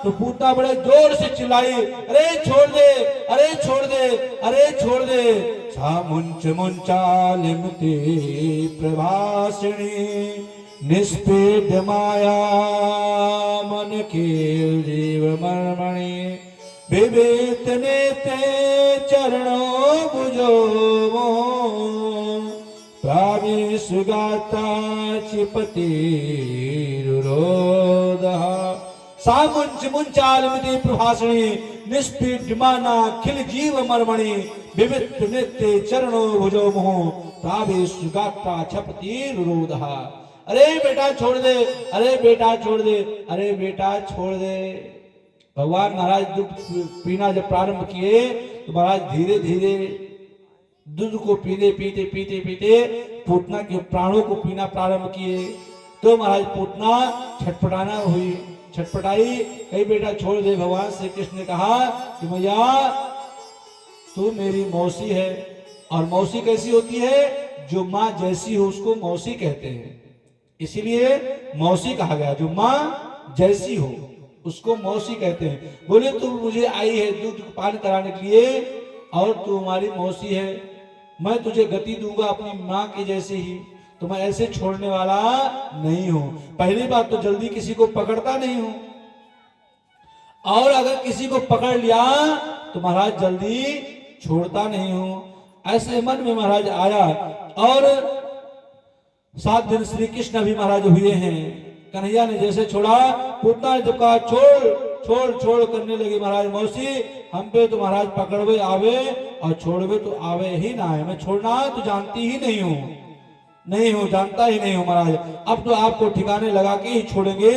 तो पूतना बड़े जोर से चिल्लाई, अरे छोड़ दे, अरे छोड़ दे, अरे छोड़ दे। मुंच मुंचालिमते प्रभासिणी निष्पेद माया मन के जीव मर्मणि विवेत नेते चरणों बुझो प्रावेश गाता चिपति रुरोदः सामुंच मुंचालिमते प्रभासिणी निष्पीड्यमाना खिल जीव मर्मणि विविध नित्य चरणों भुजो मोह प्रावेश गाता छपति रुरोदः। अरे बेटा छोड़ दे, अरे बेटा छोड़ दे, अरे बेटा छोड़ दे। भगवान महाराज दूध पीना जब प्रारंभ किए तो महाराज धीरे धीरे दूध को पीते पीते पीते पीते पूतना के प्राणों को पीना प्रारंभ किए। तो महाराज पूतना छटपटाना हुई, छटपटाई, कही बेटा छोड़ दे। भगवान श्री कृष्ण ने कहा कि मैया तू मेरी मौसी है, और मौसी कैसी होती है, जो माँ जैसी हो उसको मौसी कहते हैं, इसीलिए मौसी कहा गया, जो माँ जैसी हो उसको मौसी कहते हैं। बोले तू मुझे आई है दूध पान कराने के लिए और तू हमारी मौसी है, मैं तुझे गति दूंगा अपनी माँ के जैसे ही, तो मैं ऐसे छोड़ने वाला नहीं हूं। पहली बात तो जल्दी किसी को पकड़ता नहीं हूं, और अगर किसी को पकड़ लिया तो महाराज जल्दी छोड़ता नहीं हूं। ऐसे मन में महाराज आया। और 7 दिन श्री कृष्ण भी महाराज हुए हैं। कन्हैया ने जैसे छोड़ा, पूतना ने जब कहा छोड़ छोड़ छोड़ करने लगी महाराज मौसी हम पे तो महाराज पकड़वे आवे और छोड़वे तो आवे ही ना है, मैं छोड़ना तो जानती ही नहीं हूँ, नहीं हूँ, जानता ही नहीं हूँ महाराज। अब तो आपको ठिकाने लगा के ही छोड़ेंगे,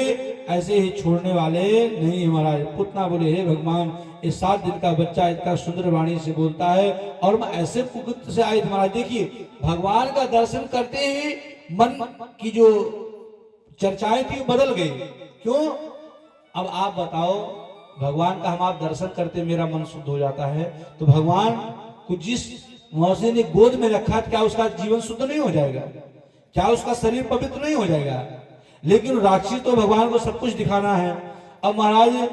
ऐसे ही छोड़ने वाले नहीं महाराज। पूतना बोले हे भगवान, इस 7 दिन का बच्चा इतना सुंदर वाणी से बोलता है और मैं ऐसे कुकृत्य से आई। महाराज देखिए भगवान का दर्शन करते ही मन की जो चर्चाएं थी बदल गई। क्यों? अब आप बताओ, भगवान का हम आप दर्शन करते मेरा मन शुद्ध हो जाता है, तो भगवान को जिस मौसी ने गोद में रखा, क्या उसका जीवन शुद्ध नहीं हो जाएगा? क्या उसका शरीर पवित्र नहीं हो जाएगा? लेकिन राक्षसी तो भगवान को सब कुछ दिखाना है। अब महाराज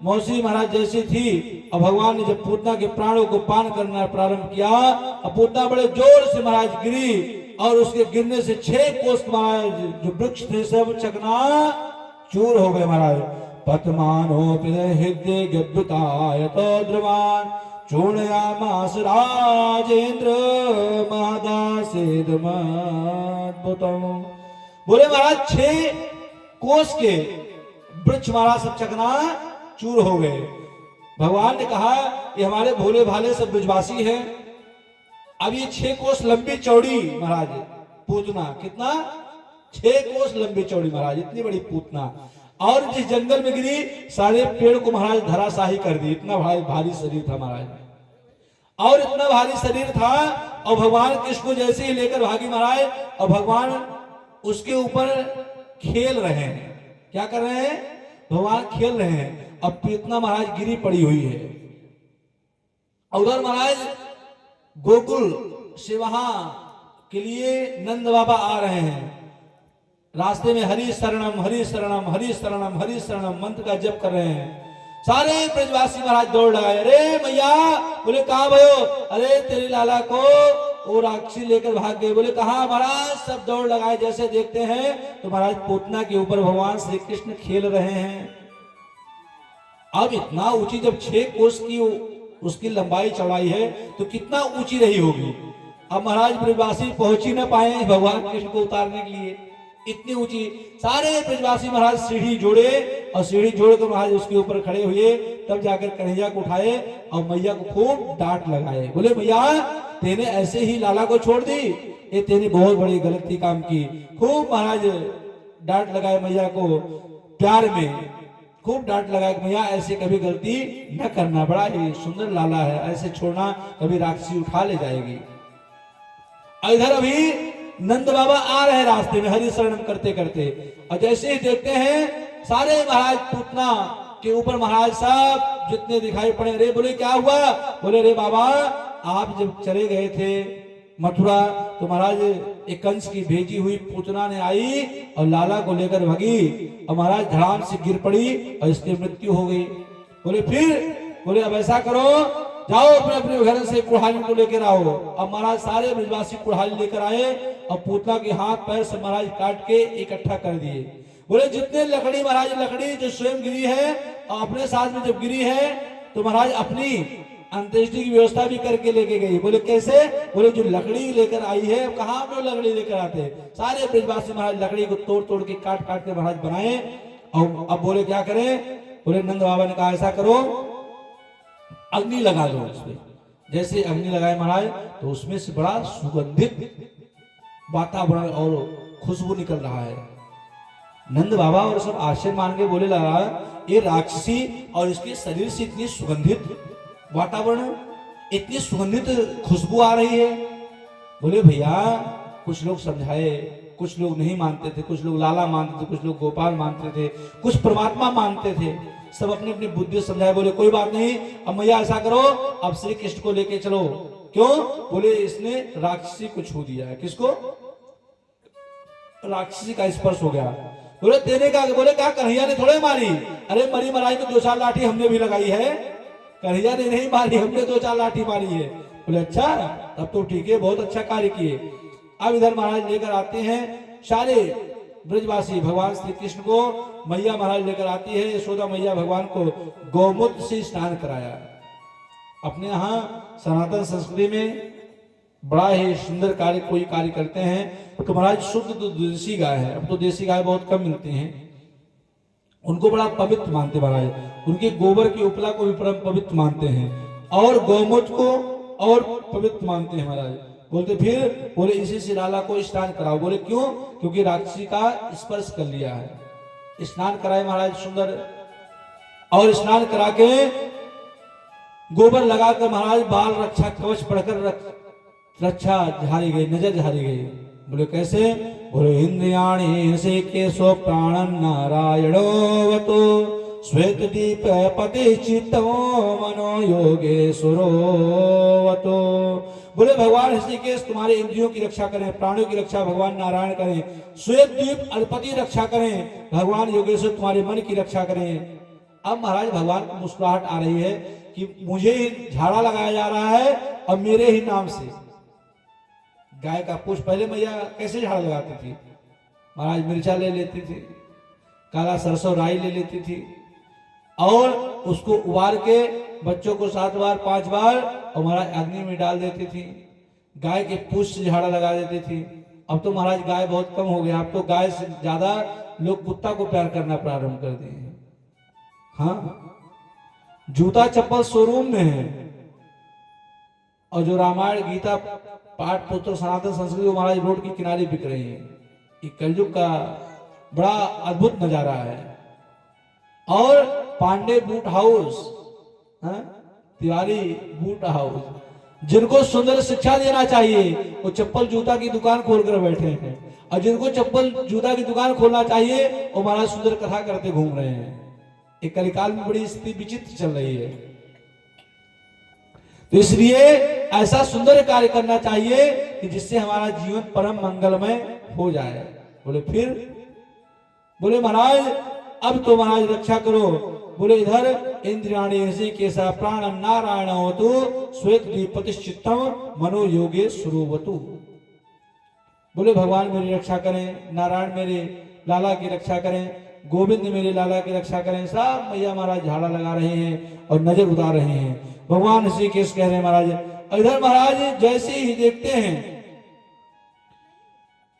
मौसी महाराज जैसी थी, और भगवान ने जब पूतना के प्राणों को पान करना प्रारंभ किया, अब पूतना बड़े जोर से महाराज गिरी, और उसके गिरने से 6 कोस महाराज जो वृक्ष थे सब चकना चूर हो गए महाराज। पतमानो हृदय गभ्युताय तो द्रवान चूर्णयामास राजेंद्र महादासेदम। बोले महाराज 6 कोस के वृक्ष महाराज सब चकना चूर हो गए। भगवान ने कहा ये हमारे भोले भाले सब ब्रजवासी हैं। अब ये 6 कोस लंबी चौड़ी महाराज पूतना, कितना 6 कोस लंबी चौड़ी महाराज, इतनी बड़ी पूतना, और जिस जंगल में गिरी सारे पेड़ को महाराज धराशाही कर दी। इतना भारी शरीर था महाराज, और इतना भारी शरीर था, और भगवान कृष्ण को जैसे ही लेकर भागी महाराज, और भगवान उसके ऊपर खेल रहे हैं। क्या कर रहे हैं? भगवान खेल रहे हैं। अब पीतना महाराज गिरी पड़ी हुई है, और उधर महाराज गोकुल से वहां के लिए नंद बाबा आ रहे हैं। रास्ते में हरि शरणम हरि शरणम हरि शरणम हरि शरणम मंत्र का जप कर रहे हैं। सारे ब्रजवासी महाराज दौड़ लगाए, अरे मैया, बोले कहां भयो? अरे तेरे लाला को वो राक्षसी लेकर भाग गए। बोले कहां महाराज? सब दौड़ लगाए। जैसे देखते हैं तो महाराज पूतना के ऊपर भगवान श्री कृष्ण खेल रहे हैं। अब इतना ऊंची, जब 6 कोस की उसकी लंबाई चौड़ाई है तो कितना ऊंची रही होगी। अब महाराज ब्रजवासी पहुंच ही ना पाए भगवान कृष्ण को उतारने के लिए, इतनी ऊंची। सारे ब्रजवासी महाराज सीढ़ी जोड़े, और सीढ़ी जोड़कर महाराज उसके ऊपर खड़े हुए, तब जाकर कन्हैया को उठाए और मैया को खूब डांट लगाए। बोले मैया, तेने ऐसे ही लाला को छोड़ दी, ये तेने बहुत बड़ी गलती काम की। खूब महाराज डांट लगाए मैया को, प्यार में खूब डांट लगाए, मैया ऐसे कभी गलती न करना, बड़ा ही सुंदर लाला है, ऐसे छोड़ना कभी राक्षसी उठा ले जाएगी। इधर अभी नंद बाबा आ रहे हैं रास्ते में हरि शरणम करते करते, और जैसे ही देखते हैं सारे महाराज पूतना के ऊपर महाराज साहब जितने दिखाई पड़े, अरे बोले क्या हुआ? बोले अरे बाबा, आप जब चले गए थे मथुरा तो महाराज एक कंस की भेजी हुई पूतना ने आई और लाला को लेकर भगी, और महाराज धड़ाम से गिर पड़ी और इसकी मृत्यु हो गई। बोले फिर? बोले अब ऐसा करो, जाओ अपने अपने घर से कुल्हाड़ी को लेकर आओ। अब महाराज सारे ब्रजवासी कुल्हाड़ी लेकर आए और पूतना के हाथ पैर से महाराज काट के इकट्ठा कर दिए। बोले जितने लकड़ी महाराज, लकड़ी जो स्वयं गिरी है और अपने साथ में जब गिरी है तो महाराज अपनी अंत्येष्टि की व्यवस्था भी करके लेके गई। बोले कैसे? बोले जो लकड़ी लेकर आई है, कहाँ पे लकड़ी लेकर आते? सारे ब्रजवासी महाराज लकड़ी को तोड़ तोड़ के काट काट के महाराज बनाए। और अब बोले क्या करें? बोले नंद बाबा ने कहा ऐसा करो, अग्नि लगा दो उसमें। जैसे अग्नि लगाए महाराज तो उसमें से बड़ा सुगंधित वातावरण और खुशबू निकल रहा है। नंद बाबा और सब आश्चर्य मान के बोले लगा, ये राक्षसी और इसके शरीर से इतनी सुगंधित वातावरण, इतनी सुगंधित खुशबू आ रही है। बोले भैया, कुछ लोग समझाए, कुछ लोग नहीं मानते थे, कुछ लोग लाला मानते थे, कुछ लोग गोपाल मानते थे, कुछ परमात्मा मानते थे, सब अपनी अपनी बुद्धि समझाए। बोले कोई बात नहीं, अब मैया ऐसा करो, अब श्री कृष्ण को लेके चलो। क्यों? बोले इसने राक्षसी को छू दिया है। किसको? राक्षसी का स्पर्श हो गया। बोले तेरे का? बोले क्या कन्हैया ने थोड़े मारी? अरे मरी मराई में 2-4 लाठी हमने भी लगाई है, कन्हैया ने नहीं मारी, हमने 2-4 लाठी मारी है। बोले अच्छा, तब तो ठीक है, बहुत अच्छा कार्य किए। अब इधर महाराज लेकर आते हैं सारे ब्रजवासी भगवान श्री कृष्ण को, मैया महाराज लेकर आती है, यशोदा मैया भगवान को गौमूत्र से स्नान कराया। अपने यहाँ सनातन संस्कृति में बड़ा ही सुंदर कार्य कोई कार्य करते हैं तो महाराज शुद्ध तो देसी गाय है, अब तो देसी गाय बहुत कम मिलती हैं, उनको बड़ा पवित्र मानते महाराज। उनके गोबर की उपला को भी परम पवित्र मानते हैं, और गौमूत्र को और पवित्र मानते हैं महाराज। बोलते फिर? बोले इसी से लाला को स्नान कराओ। बोले क्यों? क्योंकि राक्षसी का स्पर्श कर लिया है। स्नान कराए महाराज सुंदर, और स्नान करा के गोबर लगाकर महाराज बाल रक्षा कवच पढ़कर रक्षा झारी गई, नजर झारी गई। बोले कैसे? बोले इंद्रियाणि से केशो प्राणन नारायणोवतो श्वेत दीप पति चित्तो मनो योगेश्वरोवतो। बोले भगवान ऋषिकेश तुम्हारे इंद्रियों की रक्षा करें, प्राणों की रक्षा भगवान नारायण करें, श्वेत दीप अर्पति रक्षा करें, भगवान योगेश्वर तुम्हारे मन की रक्षा करें। अब महाराज भगवान को मुस्कुराहट आ रही है कि मुझे ही झाड़ा लगाया जा रहा है और मेरे ही नाम से। गाय का पुष्प, पहले मैया कैसे झाड़ा लगाती थी? महाराज मिर्चा ले लेती थी, काला सरसों राई ले लेती थी, और उसको उबाल के बच्चों को 7 बार 5 बार और महाराज अग्नि में डाल देती थी। गाय के पूंछ से झाड़ा लगा देती थी। अब तो महाराज गाय बहुत कम हो गया, अब तो गाय से ज्यादा लोग कुत्ता को प्यार करना प्रारंभ कर दिए हैं। हाँ, जूता चप्पल शोरूम में है, और जो रामायण गीता पाठ पुत्र सनातन संस्कृति महाराज रोड के किनारे बिक रही है। ये कलयुग का बड़ा अद्भुत नजारा है। और Pandey boot house, Tiwari boot house, जिनको सुंदर शिक्षा देना चाहिए वो चप्पल जूता की दुकान खोलकर बैठे हैं, और जिनको चप्पल जूता की दुकान खोलना चाहिए वो महाराज सुंदर कथा करते घूम रहे हैं। एक कलिकाल में बड़ी स्थिति विचित्र चल रही है। तो इसलिए ऐसा सुंदर कार्य करना चाहिए कि जिससे हमारा जीवन परम मंगलमय हो जाए। बोले फिर, बोले महाराज अब तो महाराज रक्षा करो। बोले इधर इंद्रियाणी ऐसे केसा प्राण नारायण होतु श्वेत दीपतिश्चित्तम मनो योगे सुरोवतु। बोले भगवान मेरी रक्षा करें, नारायण मेरे लाला की रक्षा करें, गोविंद मेरे लाला की रक्षा करें। सब मैया महाराज झाड़ा लगा रहे हैं और नजर उतार रहे हैं। भगवान इसी केस कह रहे हैं महाराज। इधर महाराज जैसे ही देखते हैं,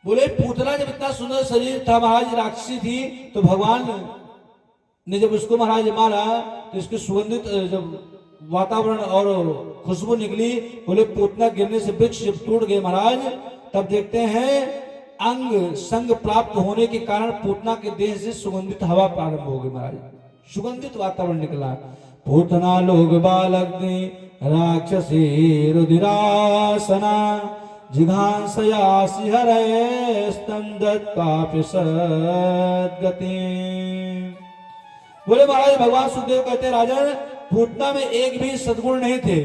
बोले पूतना जब इतना सुंदर शरीर था महाराज, राक्षसी थी, तो भगवान ने जब उसको महाराज मारा तो इसके सुगंधित जब वातावरण और खुशबू निकली, बोले पूतना गिरने से वृक्ष जब टूट गए महाराज, तब देखते हैं अंग संग प्राप्त होने के कारण पूतना के देह से सुगंधित हवा प्रारंभ हो गई महाराज, सुगंधित वातावरण निकला। पूतना लोग बालग्नि राक्षसी रुधिरासना जिघांसया सिहरे स्तंदत्पापि सद्गति। बोले महाराज भगवान सुखदेव कहते राजन, पूतना में एक भी सद्गुण नहीं थे।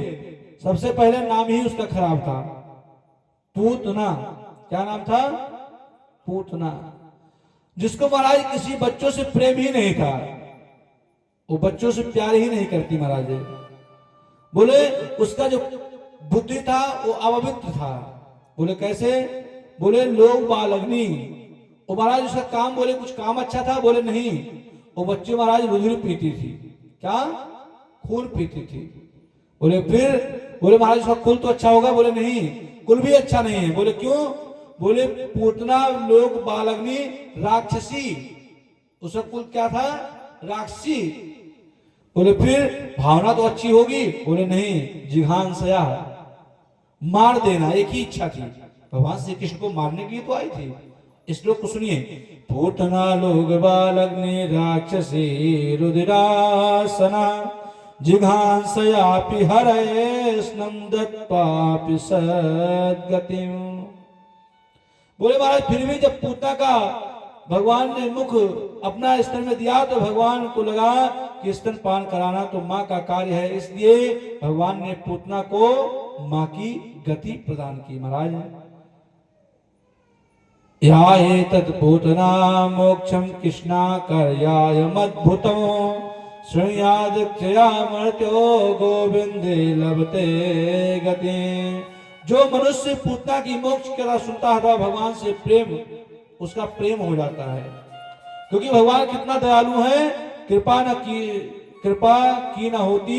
सबसे पहले नाम ही उसका खराब था, पूतना। क्या नाम था? पूतना। जिसको महाराज किसी बच्चों से प्रेम ही नहीं था, वो बच्चों से प्यार ही नहीं करती महाराज। बोले उसका जो बुद्धि था वो अववित्र था। बोले कैसे? बोले लोग बालग्नि, वो महाराज उसका काम, बोले कुछ काम अच्छा था? बोले नहीं, वो बच्चे महाराज रुधिर पीती थी। क्या? खून पीती थी। बोले फिर? बोले महाराज उसका कुल तो अच्छा होगा? बोले नहीं, कुल भी अच्छा नहीं है। बोले क्यों? बोले पूतना लोग बालग्नि राक्षसी, उसका कुल क्या था? राक्षसी। बोले फिर भावना तो अच्छी होगी? बोले नहीं, जिघांसया, मार देना एक ही इच्छा थी। भगवान श्री कृष्ण को मारने के लिए तो आई थी। इस श्लोक को सुनिए। पूतना लोग बालग्नि राक्षसी रुधिरासना जिघांसयापि हरे स्नंदत्पापि सद्गतिं। बोले महाराज फिर भी जब पूतना का भगवान ने मुख अपना स्तन में दिया तो भगवान को लगा कि स्तन पान कराना तो माँ का कार्य है, इसलिए भगवान ने पूतना को माँ की गति प्रदान की महाराज। या एतत् पूतना मोक्षम कृष्णा कर्यायमद्भुतं श्रृणुयादिक्षया मर्त्यो गोविंदे लभते गति। जो मनुष्य पूतना की मोक्ष की कथा सुनता था, भगवान से प्रेम, उसका प्रेम हो जाता है। क्योंकि भगवान कितना दयालु है। कृपा की ना होती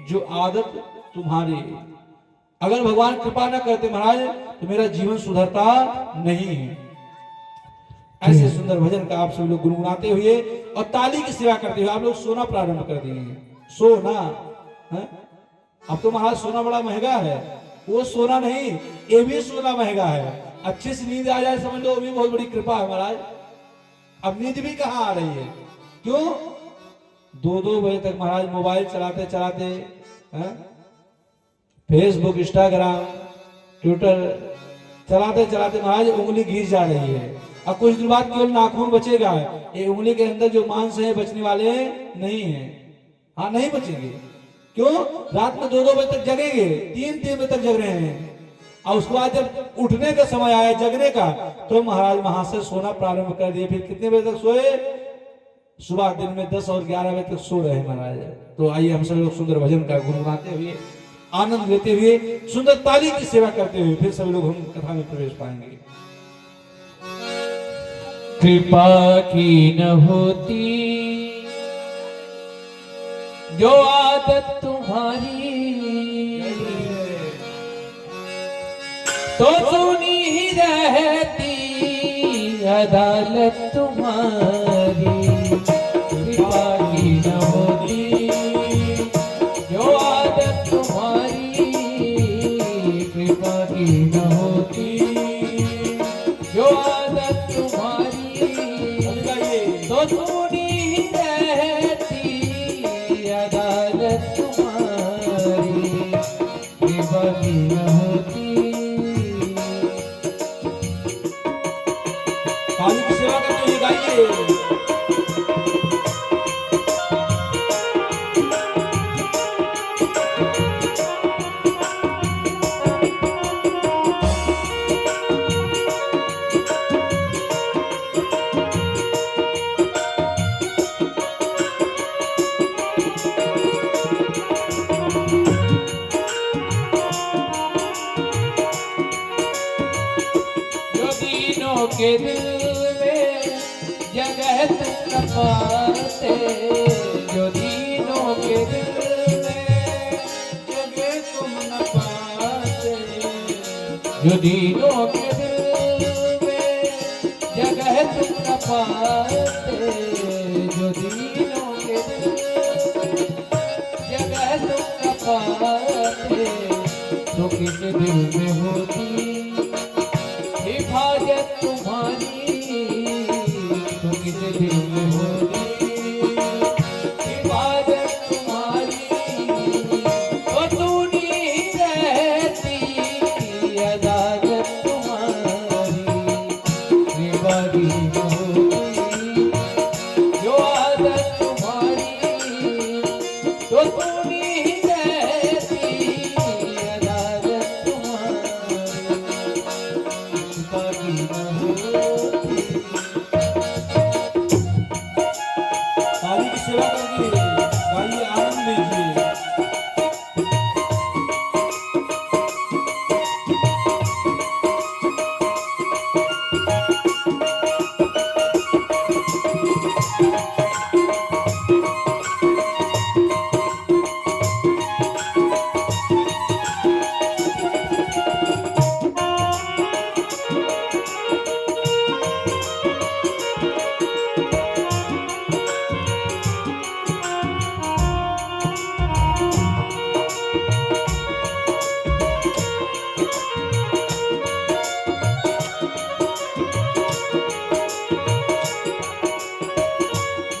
जो आदत तुम्हारी। अगर भगवान कृपा न करते महाराज तो मेरा जीवन सुधरता नहीं है। ऐसे सुंदर भजन का आप सब लोग गुनगुनाते हुए और ताली की सेवा करते हुए आप लोग सोना प्रारंभ कर दिए। सोना है? अब तो महाराज सोना बड़ा महंगा है। वो सोना नहीं, ये भी सोना महंगा है। अच्छे से नींद आ जाए समझ लो वो भी बहुत बड़ी कृपा है महाराज। अब नींद भी कहाँ आ रही है? क्यों? 2-2 बजे तक महाराज मोबाइल चलाते चलाते, फेसबुक, इंस्टाग्राम, ट्विटर चलाते चलाते महाराज उंगली घिस जा रही है। अब कुछ दिन बाद केवल नाखून बचेगा, ये उंगली के अंदर जो मांस है बचने वाले नहीं है। हाँ, नहीं बचेंगे। क्यों? रात में 2-2 बजे तक जगेंगे, 3-3 बजे तक जग रहे हैं। और उसके बाद जब उठने का समय आया जगने का, तो महाराज महाशय सोना प्रारंभ कर दिए। फिर कितने बजे तक सोए? सुबह दिन में 10 और 11 बजे तक सो रहे महाराज। तो आइए हम सब लोग सुंदर भजन का गुनगुनाते हुए, आनंद लेते हुए, सुंदर ताली की सेवा करते हुए फिर सभी लोग हम कथा में प्रवेश पाएंगे। कृपा की न होती जो आदत तुम्हारी, तो सुनी ही रहती अदालत तुम्हारी। कृपा की न होती जो आदत तुम्हारी, कृपा की न होती जो आदत तुम्हारी, तो सुनी ही रहती अदालत तुम्हारी। कृपा की के दिल में जगह तुम न पाते, जो दीनों के दिल में जगह तुम न पाते, जो दीनों के दिल में जगह तुम न पाते, जो दीनों के दिल में जगह तुम न पाते, तो किस दिल में होती हिफाजत तुम्हारी, तो किस दिल में होती हिफाजत तुम्हारी, तो तू नहीं रहती अदालत तुम्हारी, बेबारी होती जो आदत तुम्हारी, तो तू नहीं रहती अदालत तुम्हारी, बेबारी होती। ताली की सेवा करिए, गाइए, आनंद लीजिए।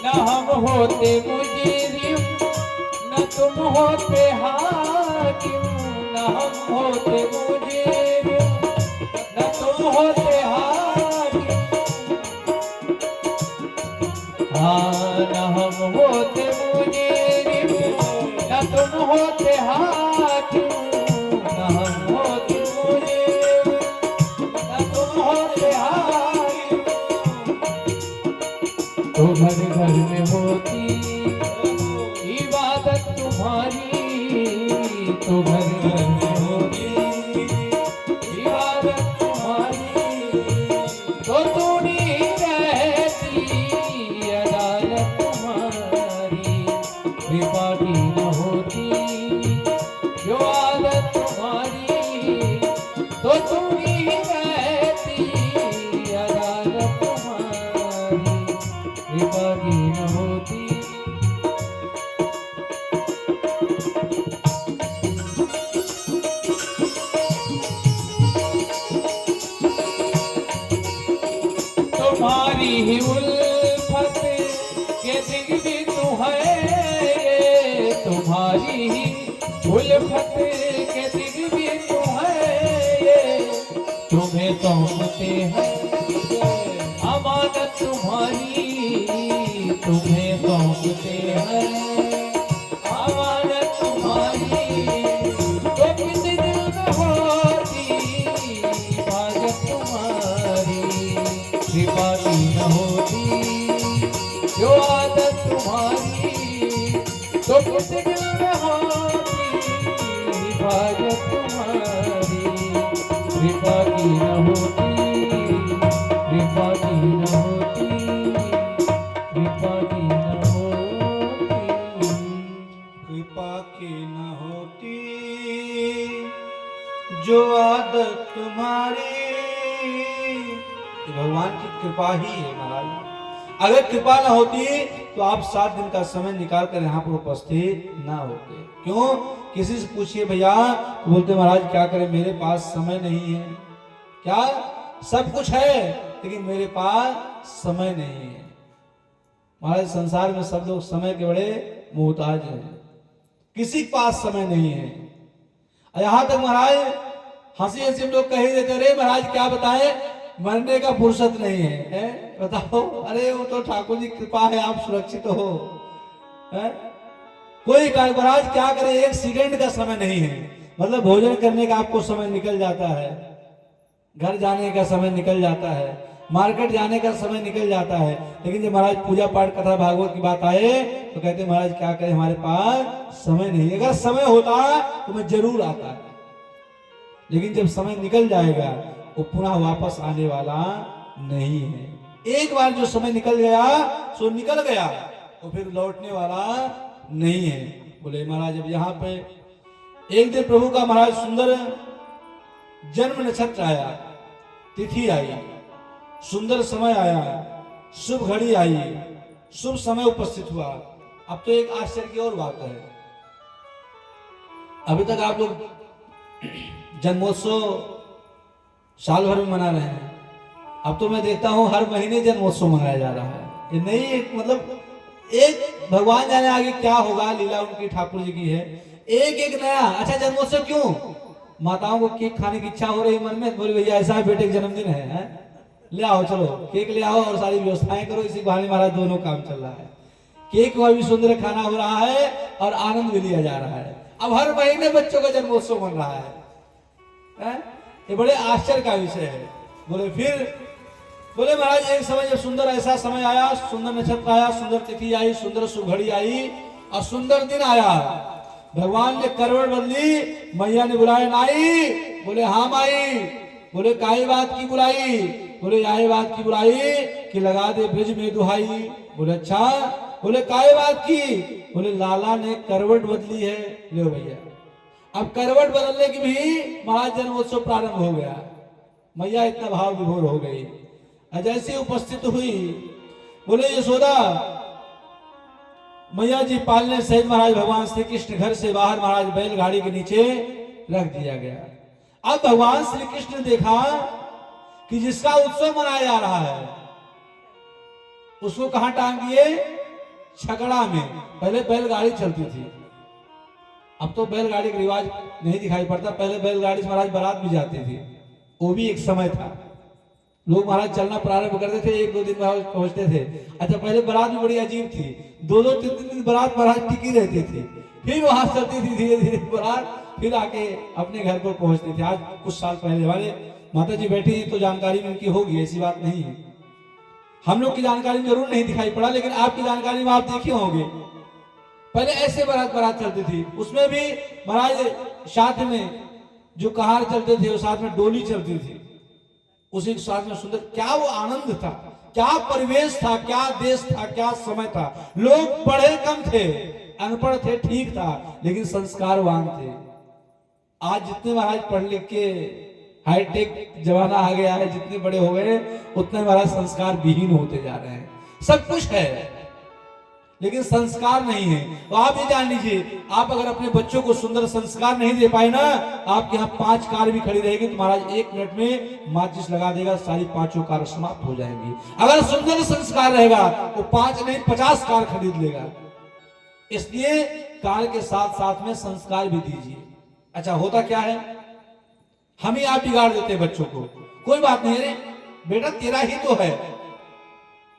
न हम होते मुजरिम, न तुम होते हाकिम, न हम होते मुजरिम, न तुम होते हाकिम, हाँ न हम होते मुजरिम, न तुम होते हाकिम, न हम होते मुजरिम, न तुम होते हाकिम, तो घर घर में होती इबादत तुम्हारी, तो घर घर में होती इबादत तुम्हारी, तो तू नहीं रहती अदालत तुम्हारी, कृपा की न होती जो आदत तुम्हारी, तो तू नहीं रहती अदालत तुम्हारी, कृपा की न होती। तुम्हारी ही उल्फत के दिग भी तू है, तुम्हारी ही उल्फत के दिग भी तू है, तुम्हें तोहमते हैं अमानत तुम्हारी, तुम्हें तोहमते हैं अमानत तुम्हारी, तो किस दिल में होती हिफाजत तुम्हारी, कृपा की न होती जो आदत तुम्हारी, तो किस दिल में होती हिफाजत तुम्हारी, कृपा की न होती, कृपा की न होती, कृपा की न होती। कृपा की न होती जो आदत तुम्हारी, ये भगवान की कृपा ही है महाराज। अगर कृपा न होती तो आप 7 दिन का समय निकाल कर यहाँ पर उपस्थित ना होते। क्यों? किसी से पूछिए भैया, तो बोलते महाराज क्या करें, मेरे पास समय नहीं है। क्या? सब कुछ है लेकिन मेरे पास समय नहीं है। महाराज संसार में सब लोग समय के बड़े मोहताज हैं, किसी के पास समय नहीं है। यहां तक महाराज हंसी हंसी लोग कह ही देते, अरे महाराज क्या बताएं, मरने का फुर्सत नहीं है, बताओ। अरे वो तो ठाकुर जी कृपा है, आप सुरक्षित हो, है? कोई महाराज क्या करे, 1 सेकंड का समय नहीं है। मतलब भोजन करने का आपको समय निकल जाता है, घर जाने का समय निकल जाता है, मार्केट जाने का समय निकल जाता है, लेकिन जब महाराज पूजा पाठ कथा भागवत की बात आए तो कहते महाराज क्या करें, हमारे पास समय नहीं। अगर समय होता तो मैं जरूर आता, लेकिन जब समय निकल जाएगा वो पुनः वापस आने वाला नहीं है। एक बार जो समय निकल गया सो निकल गया, तो फिर लौटने वाला नहीं है। बोले महाराज अब यहाँ पे एक दिन प्रभु का महाराज सुंदर जन्म नक्षत्र आया, तिथि आई, सुंदर समय आया, शुभ घड़ी आई, शुभ समय उपस्थित हुआ। अब तो एक आश्चर्य की और बात है, अभी तक आप लोग जन्मोत्सव साल भर में मना रहे हैं, अब तो मैं देखता हूं हर महीने जन्मोत्सव मनाया जा रहा है। ये नहीं, एक मतलब एक भगवान जाने आगे क्या होगा, लीला उनकी ठाकुर जी की है, एक एक नया। अच्छा जन्मोत्सव क्यों? माताओं को केक खाने की इच्छा हो रही मन में, बोले भैया ऐसा है बेटे का जन्मदिन है, ले आओ चलो केक ले आओ और सारी व्यवस्थाएं करो। इसी बहाने महाराज दोनों काम चल रहा है, केक का भी सुंदर खाना हो रहा है और आनंद भी लिया जा रहा है। अब हर महीने बच्चों का जन्मोत्सव बन रहा है, ये बड़े आश्चर्य का विषय है। बोले फिर बोले महाराज एक समय जब सुंदर ऐसा समय आया, सुंदर नक्षत्र आया, सुंदर तिथि आई, सुंदर शुभ घड़ी आई और सुंदर दिन आया। भगवान ने करवट बदली, मैया ने बुलाया नाई। बोले हाँ माई। बोले काई बात की बुलाई? बोले यही बात की बुलाई कि लगा दे ब्रिज में दुहाई। बोले अच्छा। बोले काई बात की? बोले लाला ने करवट बदली है। ले भैया अब करवट बदलने की भी महाराज जन्मोत्सव प्रारंभ हो गया। मैया इतना भाव विभोर हो गई, जैसे उपस्थित हुई। बोले यशोदा मैया जी पालने सहित महाराज भगवान श्री कृष्ण घर से बाहर महाराज बैलगाड़ी के नीचे रख दिया गया। अब भगवान श्री कृष्ण ने देखा कि जिसका उत्सव मनाया जा रहा है उसको कहां टांग दिए? छकड़ा में। पहले बैलगाड़ी चलती थी, अब तो बैलगाड़ी का रिवाज नहीं दिखाई पड़ता। पहले बैलगाड़ी से महाराज बारात भी जाती थी, वो भी एक समय था। लोग महाराज चलना प्रारंभ करते थे, एक दो दिन महाराज पहुंचते थे। अच्छा पहले बारात भी बड़ी अजीब थी, दो दो तीन तीन दिन बारात महाराज टिकी रहती थी, फिर वहां चलती थी धीरे धीरे बारात, फिर आके अपने घर पर पहुंचते थे। आज कुछ साल पहले हमारे माता जी बैठी तो जानकारी में उनकी होगी, ऐसी बात नहीं है। हम लोग की जानकारी में जरूर नहीं दिखाई पड़ा, लेकिन आपकी जानकारी में आप देखे होंगे पहले ऐसे बारात चलती थी। उसमें भी महाराज साथ में जो कहार चलते थे, वो साथ में डोली चलती थी, उसी के साथ में सुंदर। क्या वो आनंद था, क्या परिवेश था, क्या देश था, क्या समय था। लोग पढ़े कम थे, अनपढ़ थे, ठीक था, लेकिन संस्कारवान थे। आज जितने महाराज पढ़ लिख के हाईटेक जमाना आ गया है, जितने बड़े हो गए उतने महाराज संस्कार विहीन होते जा रहे हैं। सब कुछ है लेकिन संस्कार नहीं है। तो आप ये जान लीजिए, आप अगर अपने बच्चों को सुंदर संस्कार नहीं दे पाए ना, आपके यहाँ 5 कार भी खड़ी रहेगी तो महाराज 1 मिनट में माचिस लगा देगा, सारी 5 कार समाप्त हो जाएंगी। अगर सुंदर संस्कार रहेगा तो 5 नहीं 50 कार खरीद लेगा। इसलिए कार के साथ साथ में संस्कार भी दीजिए। अच्छा होता क्या है, हम ही आप बिगाड़ देते हैं बच्चों को। कोई बात नहीं, अरे बेटा तेरा ही तो है,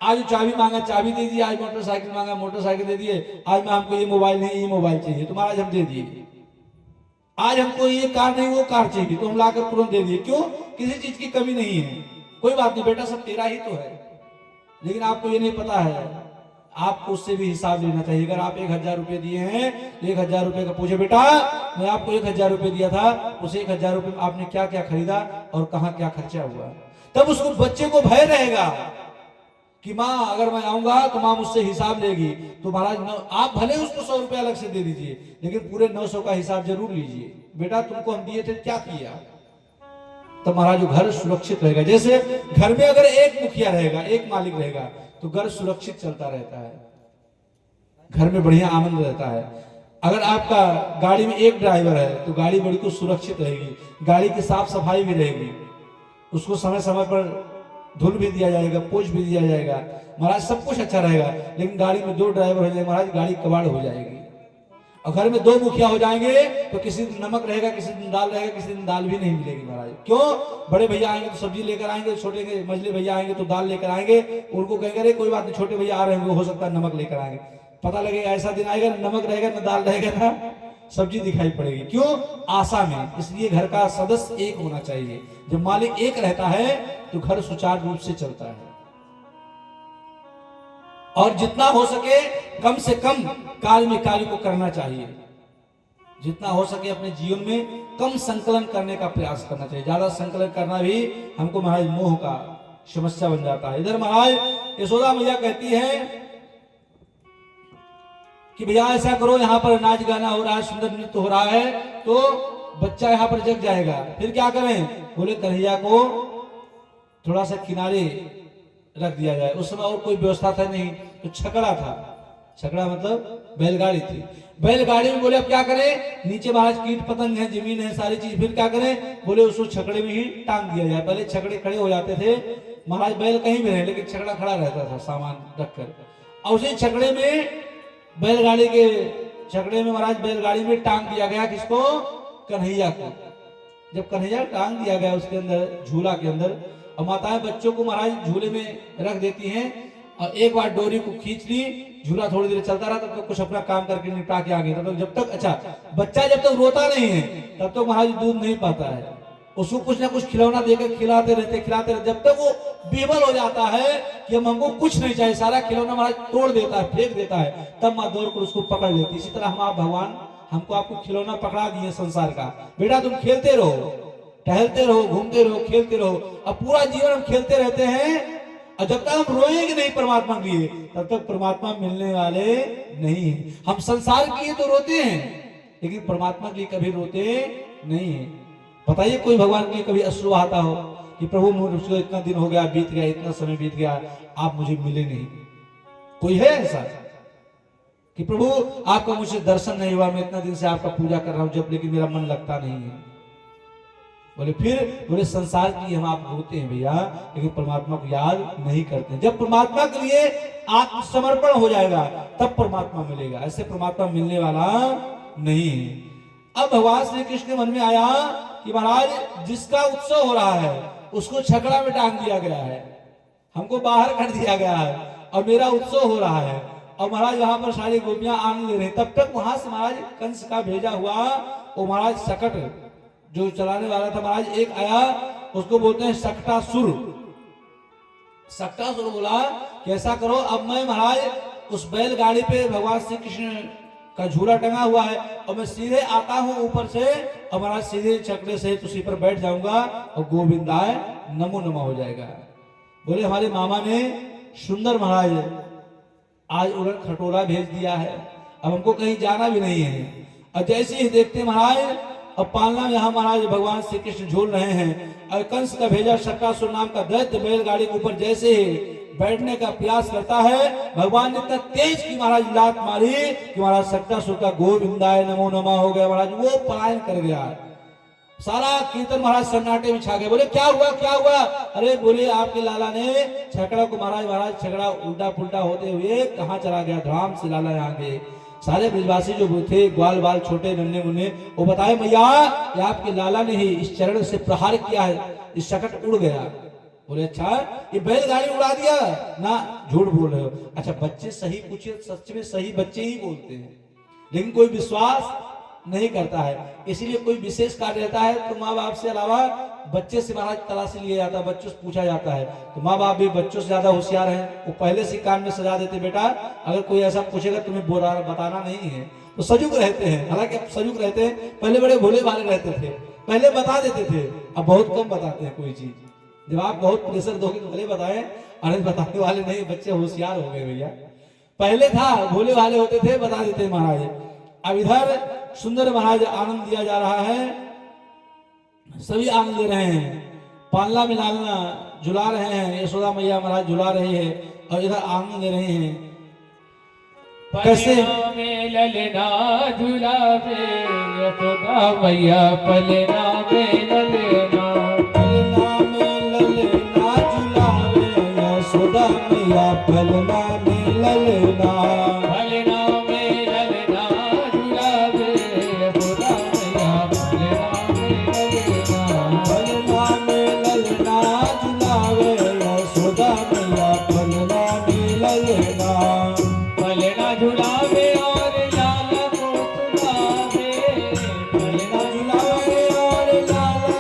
आज चाबी मांगा चाबी दे दिए, आज मोटरसाइकिल मांगा मोटरसाइकिल दे दिए, आज मैं हमको ये मोबाइल नहीं ये मोबाइल चाहिए तो महाराज हम दे दिए, आज हमको ये कार नहीं वो कार चाहिए तो हम लाकर तुरंत दे दिए। क्यों? किसी चीज की कमी नहीं है। कोई बात नहीं बेटा, सब तेरा ही तो है, लेकिन आपको ये नहीं पता है, आपको उससे भी हिसाब लेना चाहिए। अगर आप 1000 रुपए दिए हैं, 1000 रुपए का पूछे बेटा मैं आपको 1000 रुपए दिया था, उस 1000 रुपए में आपने क्या क्या खरीदा और कहाँ क्या खर्चा हुआ, तब उसको बच्चे को भय रहेगा कि माँ अगर मैं आऊंगा तो माँ मुझसे हिसाब लेगी। तो महाराज आप भले उसको 100 रुपए अलग से दे दीजिए, लेकिन पूरे 900 का हिसाब जरूर लीजिए। बेटा तुमको हम दिए थे क्या किया, तो महाराज घर सुरक्षित रहेगा। जैसे घर में अगर एक मुखिया रहेगा, एक मालिक रहेगा, तो घर सुरक्षित चलता रहता है, घर में बढ़िया आनंद रहता है। अगर आपका गाड़ी में एक ड्राइवर है तो गाड़ी बड़ी को सुरक्षित रहेगी, गाड़ी की साफ सफाई भी रहेगी, उसको समय समय पर धुल भी दिया जाएगा, पोछ भी दिया जाएगा, महाराज सब कुछ अच्छा रहेगा। लेकिन गाड़ी में 2 ड्राइवर हो जाए महाराज, गाड़ी कबाड़ हो जाएगी। और घर में 2 मुखिया हो जाएंगे तो किसी दिन नमक रहेगा, किसी दिन दाल रहेगा, किसी दिन दाल भी नहीं मिलेगी महाराज। क्यों? बड़े भैया आएंगे तो सब्जी लेकर आएंगे, छोटे के मझले भैया आएंगे तो दाल लेकर आएंगे, उनको कहेंगे अरे कोई बात नहीं छोटे भैया आ रहे होंगे, हो सकता है नमक लेकर आएंगे। पता लगेगा ऐसा दिन आएगा ना नमक रहेगा ना दाल रहेगा ना सब्जी दिखाई पड़ेगी। क्यों? आशा में। इसलिए घर का सदस्य एक होना चाहिए। जब मालिक एक रहता है तो घर सुचारू रूप से चलता है। और जितना हो सके कम से कम काल में कार्य को करना चाहिए, जितना हो सके अपने जीवन में कम संकलन करने का प्रयास करना चाहिए। ज्यादा संकलन करना भी हमको महाराज मोह का समस्या बन जाता है। इधर महाराज यशोदा मैया कहती है कि भैया ऐसा करो, यहाँ पर नाच गाना हो रहा है, सुंदर नृत्य हो रहा है, तो बच्चा यहाँ पर जग जाएगा, फिर क्या करें? बोले कन्हैया को थोड़ा सा किनारे रख दिया जाए। उस समय और कोई व्यवस्था था नहीं, तो छकड़ा था। छकड़ा मतलब बैलगाड़ी थी। बैलगाड़ी में बोले अब क्या करें? नीचे महाराज कीट पतंग है, जमीन है, सारी चीज, फिर क्या करें? बोले उसको छकड़े में ही टांग दिया जाए। पहले छकड़े खड़े हो जाते थे, महाराज बैल कहीं भी रहे लेकिन छकड़ा खड़ा रहता था सामान रखकर, और उसी छकड़े में बैलगाड़ी के छकड़े में महाराज बैलगाड़ी में टांग दिया गया। किसको? कन्हैया को। जब कन्हैया टांग दिया गया उसके अंदर, झूला के अंदर, और माताएं बच्चों को महाराज झूले में रख देती हैं, और एक बार डोरी को खींच ली, झूला थोड़ी देर चलता रहा, तब तक कुछ अपना काम करके निपटा के आ गए। तब तक जब तक अच्छा बच्चा जब तक रोता नहीं है तब तक महाराज दूध नहीं पाता है। उसको कुछ ना कुछ खिलौना देकर खिलाते रहते, जब तक वो बेबल हो जाता है कि हमको कुछ नहीं चाहिए, सारा खिलौना महाराज तोड़ देता है, फेंक देता है, तब माँ दौड़ कर उसको पकड़ लेती। इसी तरह हम आप भगवान हमको आपको खिलौना पकड़ा दिए संसार का, बेटा तुम खेलते रहो, टहलते रहो, घूमते रहो, खेलते रहो। अब पूरा जीवन हम खेलते रहते हैं, और जब तक हम रोएंगे नहीं परमात्मा के लिए तब तक परमात्मा मिलने वाले नहीं है। हम संसार के लिए तो रोते हैं लेकिन परमात्मा के लिए कभी रोते नहीं है। बताइए कोई भगवान के लिए कभी अश्रु आता हो कि प्रभु मुझको इतना दिन हो गया, बीत गया, इतना समय बीत गया, आप मुझे मिले नहीं? कोई है ऐसा कि प्रभु आपका मुझे दर्शन नहीं हुआ, मैं इतना दिन से आपका पूजा कर रहा हूं जब, लेकिन मेरा मन लगता नहीं है? बोले फिर बोले संसार के लिए हम आप रोते हैं भैया, लेकिन परमात्मा को याद नहीं करते। जब परमात्मा के लिए आत्मसमर्पण हो जाएगा तब परमात्मा मिलेगा, ऐसे परमात्मा मिलने वाला नहीं है। अब भगवान श्री कृष्ण के मन में आया कि महाराज जिसका उत्सव हो रहा है उसको छकड़ा में टांग दिया गया है, हमको बाहर कर दिया गया है, और मेरा उत्सव हो रहा है, और महाराज वहां पर सारी गोपियां आनंद ले रहे हैं। तब तक वहां से महाराज कंस का भेजा हुआ वो महाराज सकट जो चलाने वाला था महाराज, एक आया, उसको बोलते हैं सकटासुर। सकटासुर बोला कि ऐसा करो, अब मैं महाराज उस बैलगाड़ी पे भगवान श्री कृष्ण का झूला टंगा हुआ है, और मैं सीधे आता हूं ऊपर से, और महाराज सीधे छकड़े से उसी पर बैठ जाऊंगा, और गोविंदाय नमो नमः हो जाएगा। बोले हमारे मामा ने सुंदर महाराज आज उड़न खटोला भेज दिया है, अब हमको कहीं जाना भी नहीं है। और जैसे ही देखते महाराज, और पालना में यहाँ महाराज भगवान श्री कृष्ण झूल रहे हैं, और कंस का भेजा शक्रासुर नाम का दैत्य बैलगाड़ी के ऊपर जैसे ही बैठने का प्रयास करता है, भगवान ने इतना तेज की महाराज लात मारी कि महाराज शक्रासुर का गोविंदाय नमो नमः हो गया, महाराज वो पलायन कर गया। सारा कीर्तन महाराज सन्नाटे में छा गए। बोले क्या हुआ क्या हुआ? अरे बोले आपके लाला ने छकड़ा को महाराज छकड़ा उल्टा पुल्टा होते हुए कहाँ चला गया, धड़ाम से लाला यहाँ गए। सारे ब्रजवासी जो थे, ग्वाल बाल छोटे नन्हे मुन्ने, वो बताए मैया ये आपके लाला ने ही इस चरण से प्रहार किया है, इस शकट उड़ गया। बोले अच्छा ये बैलगाड़ी उड़ा दिया ना, झूठ बोल रहे हो। अच्छा बच्चे सही पूछे, सच में सही बच्चे ही बोलते हैं, लेकिन कोई विश्वास नहीं करता है। इसीलिए कोई विशेष कार्य रहता है तो माँ बाप से अलावा बच्चे से महाराज तलाशी लिया जाता है, बच्चों से पूछा जाता है। तो माँ बाप भी बच्चों से ज्यादा होशियार हैं, वो पहले से कान में सजा देते, बेटा अगर कोई ऐसा पूछेगा तुम्हें बताना नहीं है, तो सजग रहते हैं। हालांकि अब सजग रहते हैं, पहले बड़े भोले भाले रहते थे, पहले बता देते थे, अब बहुत कम बताते हैं कोई चीज। जब आप बहुत प्रेशर दोगे तो भले बताएं, अरे बताने वाले नहीं, बच्चे होशियार हो गए भैया। पहले था भोले भाले होते थे, बता देते महाराज। अब इधर सुंदर महाराज आनंद दिया जा रहा है, सभी आनंद ले रहे हैं, पालना में लालना झुला रहे हैं, यशोदा मैया महाराज झुला रही है, और इधर आनंद ले रहे हैं। कैसे में ललना झुलावे यशोदा मैया, पलना में ललना, पलना में ललना झुलावे यशोदा मैया, पलना में ललना, पलना में ललना झुलावे यशोदा मैया, पलना में ललना, पलना में ललना झुलावे यशोदा मैया, पलना में ललना, पलना झुलावे और लाला को झुलावे, पलना झुलावे और लाला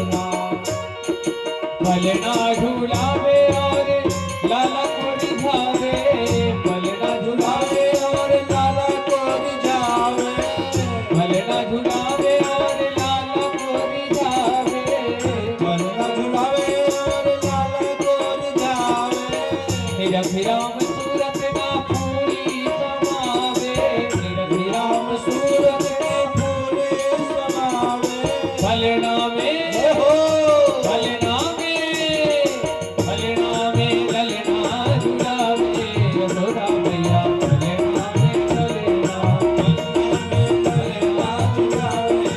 ललना। पलना झूलावे और लाला को रिझावे, पलना झूलावे और लाला को रिझावे, पलना झूलावे और लाला को रिझावे, ललना झुलावे और लाला को रिझावे। मेरा राम सूरत ना पूरी समावे, मेरा राम सूरत ना पूरे समावे। पलना में हो पलना में पलना में ललना झूलावे, यशोदा मैया पलना में ललना, ललना झुलावे,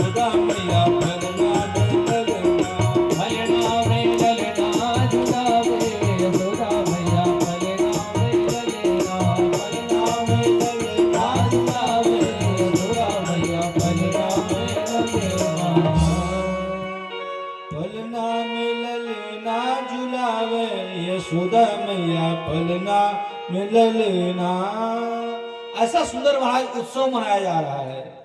यशोदा मैया पलना में ललना। पलना में ललना झूलावे, यशोदा मैया पलना में ललना, पलना में ललना झुलावे, यशोदा मैया पलना में ललना। पलना में ललना झुलावे, यशोदा मैया पलना में ललना। ऐसा सुंदर महाराज उत्सव मनाया जा रहा है।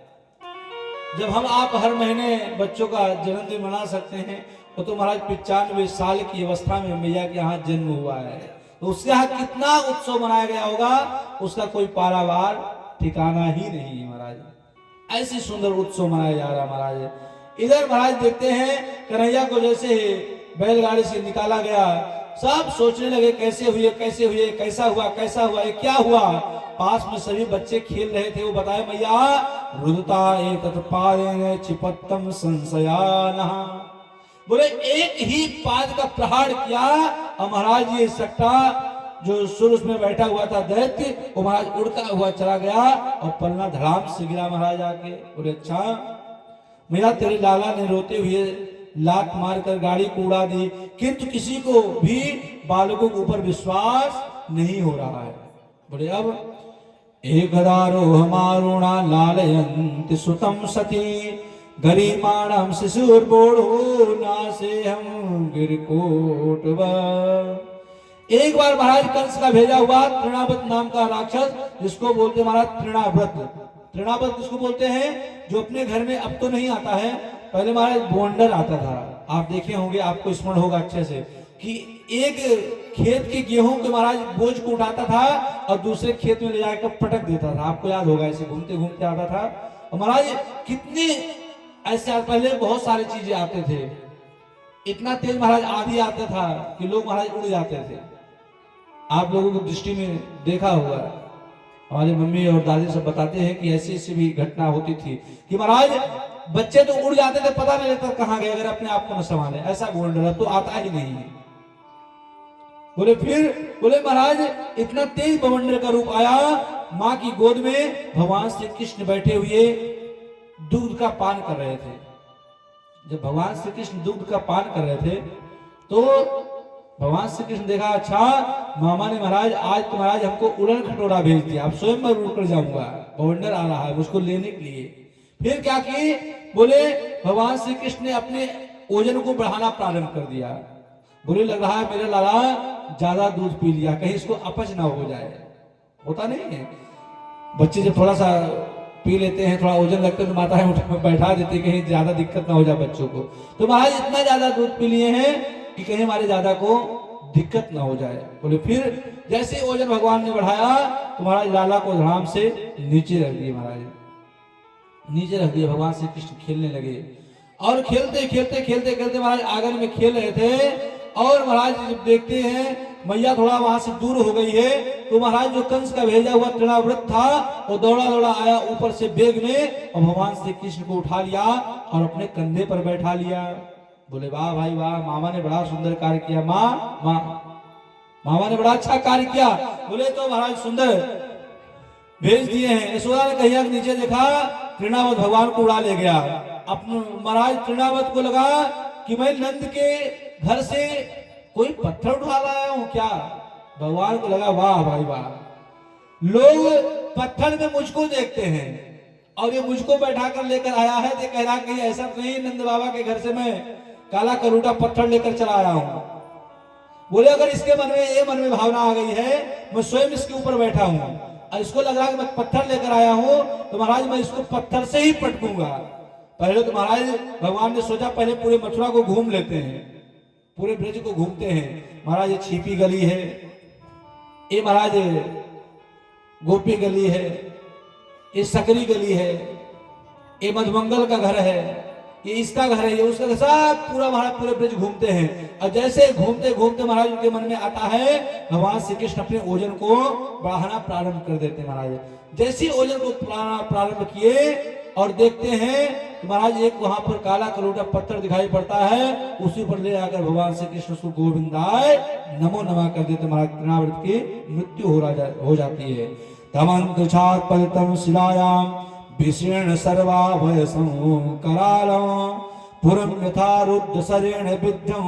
जब हम आप हर महीने बच्चों का जन्मदिन मना सकते हैं, वो तो महाराज 95 साल की अवस्था में मैया के यहाँ जन्म हुआ है, तो उसके यहाँ कितना उत्सव मनाया गया होगा, उसका कोई पारावार ठिकाना ही नहीं है महाराज। ऐसी सुंदर उत्सव मनाया जा रहा है महाराज। इधर महाराज देखते हैं कन्हैया को जैसे ही बैलगाड़ी से निकाला गया, सब सोचने लगे कैसे हुए, कैसे हुए, कैसा हुआ, ये क्या हुआ। पास में सभी बच्चे खेल रहे थे, वो बताए मैया रुदता एतत् पादेन चिपत्तम संशयानः। बोले एक ही पाद का प्रहार किया और महाराज ये सट्टा जो सुरुष में बैठा हुआ था दैत्य, वो महाराज उड़ता हुआ चला गया और पलना धड़ाम से गिरा महाराज आके। बोले अच्छा मैया तेरे लाला ने रोते हुए लात मारकर गाड़ी को उड़ा दी, किंतु किसी को भी बालकों के ऊपर विश्वास नहीं हो रहा है। बोले अब एकदारोह मारुणा लालयन्ति सुतम सती गरिमाणं शिशुर्बोढ़ो नासे हम गिरकोटवा। एक बार महाराज कंस का भेजा हुआ तृणाव्रत नाम का राक्षस, जिसको बोलते महाराज तृणाव्रत। तृणाव्रत किसको बोलते हैं? जो अपने घर में अब तो नहीं आता है, पहले महाराज बोंडर आता था। आप देखे होंगे, आपको स्मरण होगा अच्छे से कि एक खेत के गेहूं के महाराज बोझ को उठाता था और दूसरे खेत में ले जाकर पटक देता था। आपको याद होगा, ऐसे घूमते घूमते आता था। और महाराज कितने ऐसे पहले बहुत सारी चीजें आते थे, इतना तेज महाराज आधी आता था कि लोग महाराज उड़ जाते थे। आप लोगों की दृष्टि में देखा होगा, हमारी मम्मी और दादी सब बताते हैं कि ऐसी ऐसी भी घटना होती थी कि महाराज बच्चे तो उड़ जाते थे, पता नहीं लगता कहां गए, अगर अपने आप को न संभाले। ऐसा गोंडल तो आता ही नहीं है। बोले महाराज इतना तेज बवंडर का रूप आया, माँ की गोद में भगवान श्री कृष्ण बैठे हुए दूध का पान कर रहे थे। जब भगवान श्री कृष्ण दूध का पान कर रहे थे तो भगवान श्री कृष्ण देखा, अच्छा मामा ने महाराज आज तो महाराज हमको उड़न खटोरा भेज दिया, अब स्वयं मैं उड़ कर जाऊंगा, बवंडर आ रहा है मुझको लेने के लिए। फिर क्या किए? बोले भगवान श्री कृष्ण ने अपने ओजन को बढ़ाना प्रारंभ कर दिया। बोले लग रहा है मेरा लाला ज्यादा दूध पी लिया, कहीं इसको अपच ना हो जाए। होता नहीं है, बच्चे जब थोड़ा सा पी लेते हैं, थोड़ा वजन लगता है तो माता है बैठा देती, कहीं ज्यादा दिक्कत ना हो जाए बच्चों को। तो महाराज इतना ज्यादा दूध पी लिए हैं कि कहीं हमारे ज्यादा को दिक्कत ना हो जाए। बोले फिर जैसे वजन भगवान ने बढ़ाया तो महाराज लाला को धड़ाम से नीचे रख दिए। महाराज नीचे रख दिए, भगवान श्री कृष्ण खेलने लगे और खेलते खेलते खेलते खेलते महाराज आंगन में खेल रहे थे। और महाराज जब देखते हैं मैया थोड़ा वहां से दूर हो गई है, तो महाराज जो कंस का भेजा हुआ तृणाव्रत था वो दौड़ा दौड़ा आया ऊपर से बेग में और भगवान श्री कृष्ण को उठा लिया और अपने कंधे पर बैठा लिया। बोले वाह भाई वाह, मामा ने बड़ा सुंदर कार्य किया, मामा ने बड़ा अच्छा कार्य किया। बोले तो महाराज सुंदर भेज दिए हैं। यशोदा ने कहिया के नीचे देखा, तृणावत भगवान को उड़ा ले गया। अपने महाराज तृणावत को लगा कि मैं नंद के घर से कोई पत्थर उठा लाया हूं क्या। भगवान को लगा वाह भाई वाह, लोग पत्थर में मुझको देखते हैं और ये मुझको बैठा कर लेकर आया है, तो कह रहा कहीं ऐसा नहीं नंद बाबा के घर से मैं काला करूटा पत्थर लेकर चला आया हूं। बोले अगर इसके मन में ये मन में भावना आ गई है, मैं स्वयं इसके ऊपर बैठा हूं और इसको लग रहा है कि मैं पत्थर लेकर आया हूं, तो महाराज मैं इसको पत्थर से ही पटकूंगा। पहले तो महाराज भगवान ने सोचा पहले पूरे मथुरा को घूम लेते हैं, पूरे ब्रज को घूमते हैं। महाराज ये छिपी गली है, ये महाराज गोपी गली है, ये सकरी गली है, ये मधुमंगल का घर है, ये इसका घर है, ये उसका घर, सब पूरा महाराज पूरे ब्रज घूमते हैं। और जैसे घूमते घूमते महाराज उनके मन में आता है भगवान श्री कृष्ण अपने ओजन को बढ़ाना प्रारंभ कर देते हैं। महाराज जैसे ओजन को प्रारंभ किए और देखते हैं कि महाराज एक वहां पर काला कलोटा पत्थर दिखाई पड़ता है, उसी पर ले आकर भगवान श्री कृष्ण को गोविंदाय नमो नमः कर देते। महाराज तृणावर्त की मृत्यु हो जाती है। तमंत छात्पलितम शिलायाम विशीर्ण सर्वाभयसं करालम पुरम यथा रुद्ध शरेण विद्यं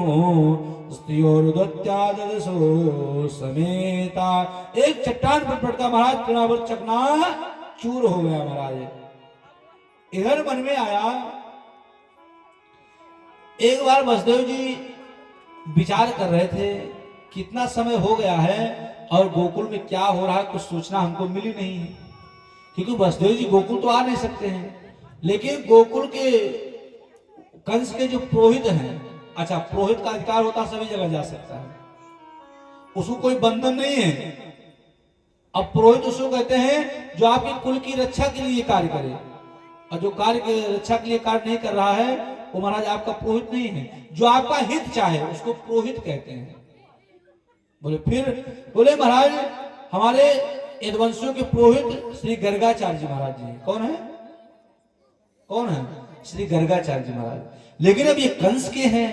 स्त्रियोरुदत्यादशो समेता। एक चट्टान पर पड़ता महाराज तृणावर्त चकना चूर हो गया। महाराज इधर मन में आया, एक बार वसुदेव जी विचार कर रहे थे कितना समय हो गया है और गोकुल में क्या हो रहा है कुछ सूचना हमको मिली नहीं है, क्योंकि वसुदेव जी गोकुल तो आ नहीं सकते हैं, लेकिन गोकुल के कंस के जो पुरोहित हैं, अच्छा पुरोहित का अधिकार होता सभी जगह जा सकता है, उसको कोई बंधन नहीं है। अब पुरोहित उसको कहते हैं जो आपके कुल की रक्षा के लिए कार्य करे, और जो कार्य की रक्षा के लिए कार्य नहीं कर रहा है वो महाराज आपका पुरोहित नहीं है। जो आपका हित चाहे उसको पुरोहित कहते हैं। बोले महाराज हमारे यदुवंशियों के पुरोहित श्री गर्गाचार्य जी महाराज जी। कौन है? कौन है? श्री गर्गाचार्य जी महाराज। लेकिन अब ये कंस के हैं,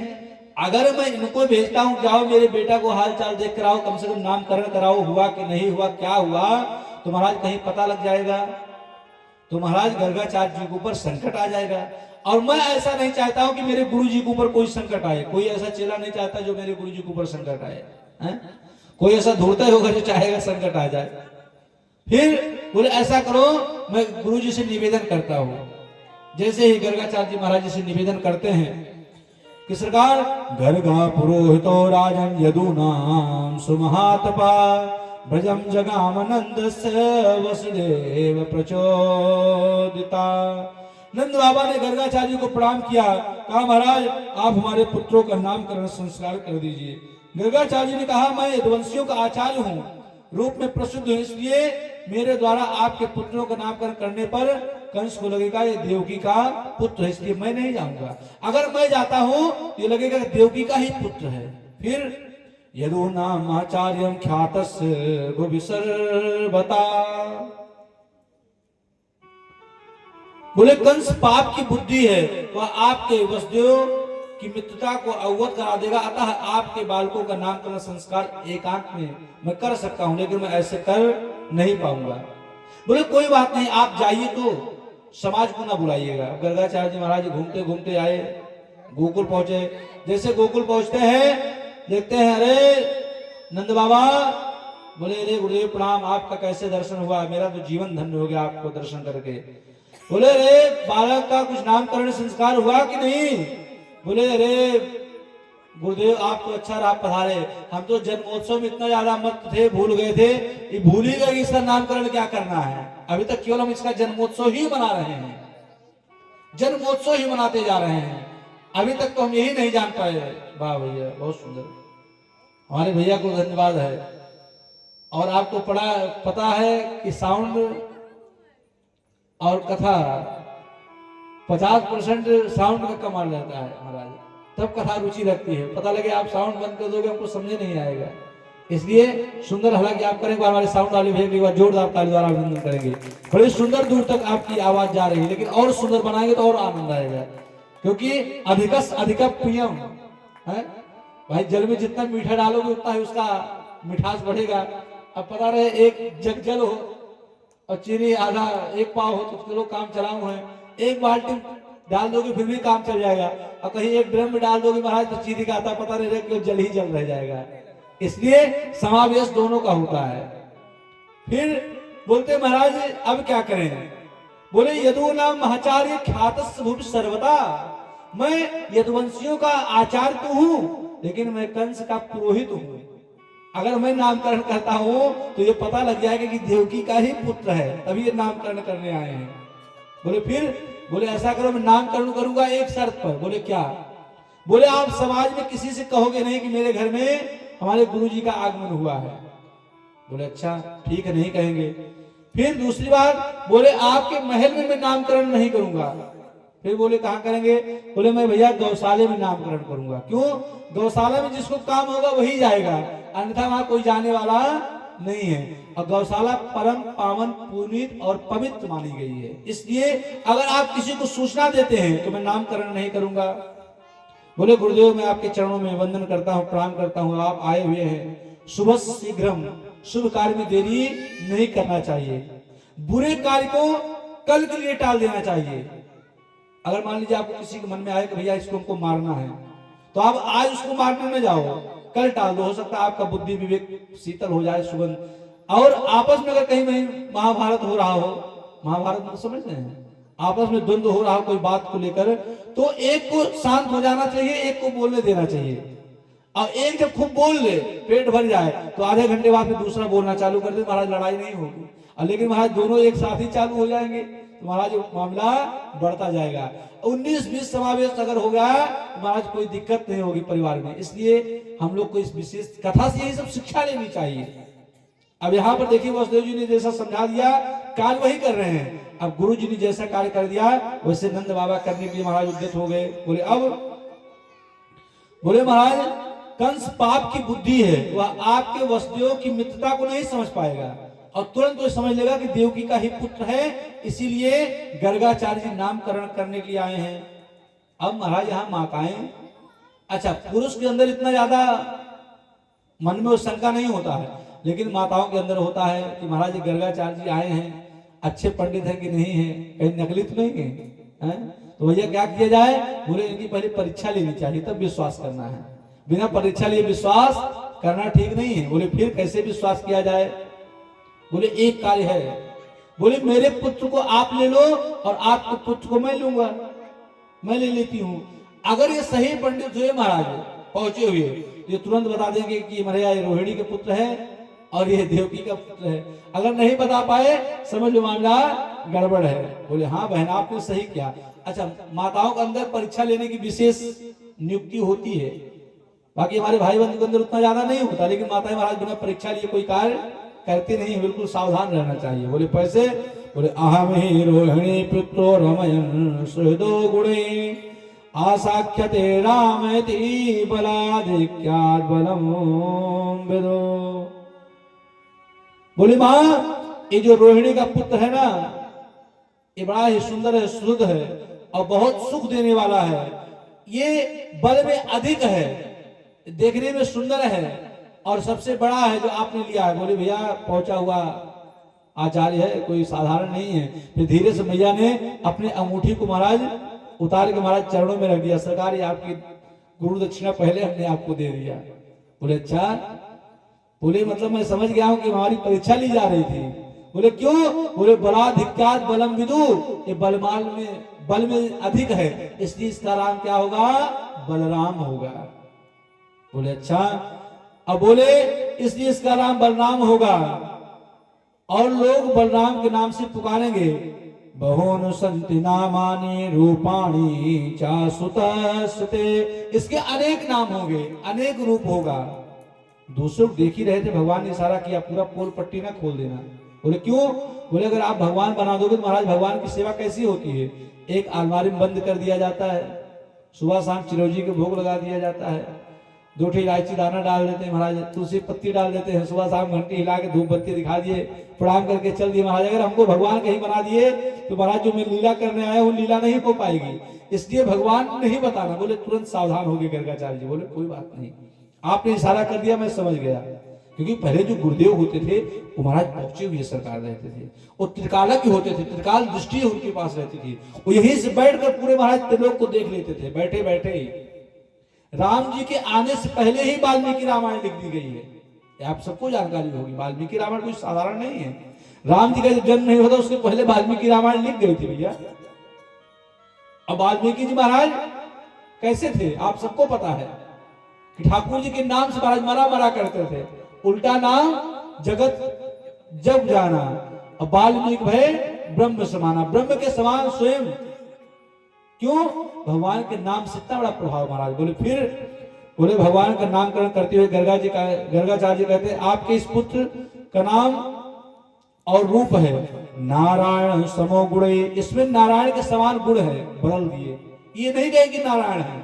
अगर मैं इनको भेजता हूं जाओ मेरे बेटा को हाल चाल देख कराओ, कम से कम नामकरण कराओ, हुआ कि नहीं हुआ, क्या हुआ, तो महाराज कहीं पता लग जाएगा तो महाराज गर्गाचार्य जी के ऊपर संकट आ जाएगा। और मैं ऐसा नहीं चाहता हूं कि मेरे गुरु जी के ऊपर कोई संकट आए। कोई ऐसा चेला नहीं चाहता जो मेरे गुरु जी के ऊपर संकट आए, हैं? कोई ऐसा धूर्त होगा जो चाहेगा संकट आ जाए। फिर बोले ऐसा करो, मैं गुरु जी से निवेदन करता हूं। जैसे ही गर्गाचार्य जी महाराज जी से निवेदन करते हैं कि सरकार गर्गा पुरोहितो राजन यदूनाम सुमहातपा ब्रजम जगामनंदस्य वसुदेव प्रचोदिता। नंद बाबा ने गर्गाचार्य को प्रणाम किया, कहा महाराज आप हमारे पुत्रों का नामकरण संस्कार कर दीजिए। गर्गाचार्य ने कहा मैं यदुवंशियों का आचार्य हूँ, रूप में प्रसिद्ध हूँ, इसलिए मेरे द्वारा आपके पुत्रों का नामकरण करने पर कंस को लगेगा ये देवकी का पुत्र है, इसलिए मैं नहीं जाऊंगा। अगर मैं जाता हूँ तो ये लगेगा देवकी का ही पुत्र है। फिर यदु नाम आचार्यम ख्यातस्य भुविसर्वता। बोले कंस पाप की बुद्धि है, वह आपके वसुदेव की मित्रता को अवगत करा देगा, अतः आपके बालकों का नामकरण संस्कार एकांत में मैं कर सकता हूं, लेकिन मैं ऐसे कर नहीं पाऊंगा। बोले कोई बात नहीं, आप जाइए तो समाज को ना बुलाइएगा। गर्गाचार्य जी महाराज घूमते घूमते आए, गोकुल पहुंचे। जैसे गोकुल पहुंचते हैं देखते हैं अरे नंद बाबा। बोले अरे गुरुदेव प्रणाम, आपका कैसे दर्शन हुआ, मेरा तो जीवन धन्य हो गया आपको दर्शन करके। बोले अरे बालक का कुछ नामकरण संस्कार हुआ कि नहीं? बोले अरे गुरुदेव आप तो अच्छा रहा पधारे, हम तो जन्मोत्सव में इतना ज्यादा मत थे, भूल गए थे, ये भूल ही गए इसका नामकरण क्या करना है। अभी तक केवल हम इसका जन्मोत्सव ही मना रहे हैं, जन्मोत्सव ही मनाते जा रहे हैं, अभी तक तो हम यही नहीं जान पाए। वाह भैया बहुत सुंदर, हमारे भैया को धन्यवाद है। और आपको पता है कि साउंड और कथा 50% साउंड का कमाल रहता है महाराज, तब कथा रुचि रखती है। पता लगे आप साउंड बंद कर दोगे हमको समझ नहीं आएगा, इसलिए सुंदर हालांकि आप करेंगे। हमारे साउंड वाले भैया एक बार जोरदार ताली द्वारा अभिनंदन करेंगे। बड़ी सुंदर दूर तक आपकी आवाज जा रही है, लेकिन और सुंदर बनाएंगे तो और आनंद आएगा, क्योंकि अधिकस अधिकम प्रियम है भाई। जल में जितना मीठा डालोगे उतना ही उसका मिठास बढ़ेगा। अब पता रहे एक जग जल हो और चीनी आधा एक पाव हो तो चलो काम चलाऊ है, एक बाल्टी डाल दोगे फिर भी काम चल जाएगा, और कहीं एक ड्रम में डाल दोगे महाराज तो चीनी का आता पता नहीं रहे जल ही जल रह जाएगा। इसलिए समावेश दोनों का होता है। फिर बोलते महाराज अब क्या करें? बोले यदु नाम आचार्य ख्यातस्य भुवि सर्वदा। मैं यदुवंशियों का आचार्य तो हूं, लेकिन मैं कंस का पुरोहित हूं। अगर मैं नामकरण करता हूं तो ये पता लग जाएगा कि देवकी का ही पुत्र है, तभी ये नामकरण करने आए हैं। बोले फिर बोले ऐसा करो, मैं नामकरण करूंगा एक शर्त पर। बोले क्या? बोले आप समाज में किसी से कहोगे नहीं कि मेरे घर में हमारे गुरुजी का आगमन हुआ है। बोले अच्छा ठीक है, नहीं कहेंगे। फिर दूसरी बात, बोले आपके महल में मैं नामकरण नहीं करूंगा। फिर बोले कहां करेंगे? बोले मैं भैया गौशाले में नामकरण करूंगा। क्यों? गौशाला में जिसको काम होगा वही जाएगा, अन्यथा वहां कोई जाने वाला नहीं है। और गौशाला परम पावन पुनीत और पवित्र मानी गई है, इसलिए अगर आप किसी को सूचना देते हैं तो मैं नामकरण नहीं करूंगा। बोले गुरुदेव मैं आपके चरणों में वंदन करता हूँ, प्रणाम करता हूँ, आप आए हुए हैं, शुभ शीघ्रम, शुभ कार्य में देरी नहीं करना चाहिए, बुरे कार्य को कल के लिए टाल देना चाहिए। अगर मान लीजिए आपको किसी के मन में आए कि भैया इसको हमको मारना है, तो आप आज उसको मारने न जाओ, कल टाल दो। हो सकता है आपका बुद्धि विवेक शीतल हो जाए, सुगंध। और आपस में अगर कहीं महाभारत हो रहा हो, महाभारत में समझ रहे हैं, आपस में द्वंद्व हो रहा हो कोई बात को लेकर, तो एक को शांत हो जाना चाहिए, एक को बोलने देना चाहिए। और एक जब खूब बोल ले, पेट भर जाए, तो आधे घंटे बाद में दूसरा बोलना चालू कर दे, महाराज लड़ाई नहीं होगी। और लेकिन महाराज दोनों एक साथ ही चालू हो जाएंगे तो महाराज मामला बढ़ता जाएगा। 19-20 समावेश अगर हो गया तो महाराज कोई दिक्कत नहीं होगी परिवार में। इसलिए हम लोग को इस विशेष कथा से यही सब शिक्षा लेनी चाहिए। अब यहाँ पर देखिए वसुदेव जी ने जैसा समझा दिया, कार्य वही कर रहे हैं। अब गुरु जी ने जैसा कार्य कर दिया वैसे नंद बाबा करने के लिए महाराज उद्यत हो गए। बोले अब, बोले महाराज कंस पाप की बुद्धि है, वह आपके वसुदेव की मित्रता को नहीं समझ पाएगा और तुरंत वो समझ लेगा कि देवकी का ही पुत्र है, इसीलिए गर्गाचार्य जी नामकरण करने के लिए आए हैं। अब महाराज यहाँ माताएं, अच्छा पुरुष के अंदर इतना ज्यादा मन में शंका नहीं होता है, लेकिन माताओं के अंदर होता है कि महाराज गर्गाचार्य जी आए हैं, अच्छे पंडित हैं कि नहीं है, कहीं नकली तो नहीं है? तो भैया क्या किया जाए? बोले इनकी पहले परीक्षा लेनी चाहिए, तब विश्वास करना है। बिना परीक्षा लिए विश्वास करना ठीक नहीं है। बोले फिर कैसे विश्वास किया जाए? बोले एक कार्य है, बोले मेरे पुत्र को आप ले लो और आपके पुत्र को मैं लूंगा, मैं ले लेती हूं। अगर ये सही पंडित हुए महाराज पहुंचे हुए, ये तुरंत बता देंगे कि मेरा ये रोहिणी के पुत्र है और ये देवकी का पुत्र है। अगर नहीं बता पाए समझ लो मामला गड़बड़ है। बोले हाँ बहन आपने सही किया। अच्छा माताओं के अंदर परीक्षा लेने की विशेष नियुक्ति होती है, बाकी हमारे भाई बंधु के अंदर उतना ज्यादा नहीं होता, लेकिन माताएं महाराज बिना परीक्षा लिए कोई कार्य करते नहीं, बिल्कुल सावधान रहना चाहिए। बोले पैसे? बोले अहम ही रोहिणी पुत्रो रमयन सुहृदो गुणे आसाख्यते रामति बलाधिक्यात् बलम विदो। बोले मां ये जो रोहिणी का पुत्र है ना, ये बड़ा ही सुंदर है, शुद्ध है और बहुत सुख देने वाला है, ये बल में अधिक है, देखने में सुंदर है और सबसे बड़ा है जो आपने लिया है। बोले भैया पहुंचा हुआ आचार्य है, कोई साधारण नहीं है। फिर धीरे से मैया ने अपने अंगूठी को महाराज उतार के महाराज चरणों में रख दिया, सरकार ये आपकी गुरु दक्षिणा पहले हमने आपको दे दिया। बोले अच्छा? बोले मतलब मैं समझ गया हूं कि हमारी परीक्षा ली जा रही थी। बोले क्यों? बोले बलाधिक्यात् बलम विदु, ये बलमाल में बल में अधिक है, इसलिए इसका नाम क्या होगा? बलराम होगा। बोले अच्छा? अब बोले इसलिए इसका नाम बलराम होगा और लोग बलराम के नाम से पुकारेंगे। बहून संति नामानि रूपाणि चा सुतस्ते, इसके अनेक नाम होंगे, अनेक रूप होगा। दूसरे देख ही रहे थे, भगवान ने इशारा किया पूरा पोल पट्टी ना खोल देना। बोले क्यों? बोले अगर आप भगवान बना दोगे तो महाराज भगवान की सेवा कैसी होती है? एक अलमारी में बंद कर दिया जाता है, सुबह शाम चिरौजी के भोग लगा दिया जाता है, 2 इलायची दाना डाल देते हैं महाराज, तुलसी पत्ती डाल देते हैं, सुबह शाम घंटी हिला के धूप बत्ती दिखा दिए, प्रणाम करके चल दिए महाराज। अगर हमको भगवान कहीं बना दिए तो महाराज जो मैं लीला करने आया वो लीला नहीं हो पाएगी, इसलिए भगवान नहीं बताना। बोले तुरंत सावधान हो गए गर्गाचार्य जी। बोले कोई बात नहीं, आपने इशारा कर दिया मैं समझ गया। क्योंकि पहले जो गुरुदेव होते थे वो महाराज पहुंचे हुए सरकार रहते थे, वो त्रिकालक ही होते थे, त्रिकाल दृष्टि उनके पास रहती थी, वो यहीं से बैठकर पूरे महाराज त्रिलोक को देख लेते थे बैठे बैठे ही। राम जी के आने से पहले ही वाल्मीकि रामायण लिख दी गई है, आप सबको जानकारी होगी। वाल्मीकि रामायण कोई साधारण नहीं है, राम जी का जब जन्म नहीं होता उसके पहले वाल्मीकि रामायण लिख गई थी भैया। अब वाल्मीकि जी महाराज कैसे थे आप सबको पता है कि ठाकुर जी के नाम से महाराज मरा मरा करते थे, उल्टा नाम जगत जग जाना, और वाल्मीकि भय ब्रह्म समाना, ब्रह्म के समान स्वयं क्यों? भगवान के नाम से इतना बड़ा प्रभाव महाराज। बोले फिर बोले भगवान का नामकरण करते हुए गर्गाचार्य जी कहते हैं आपके इस पुत्र का नाम और रूप है नारायण समो गुण, इसमें नारायण के समान गुण है। बदल दिए, ये नहीं कहे कि नारायण है,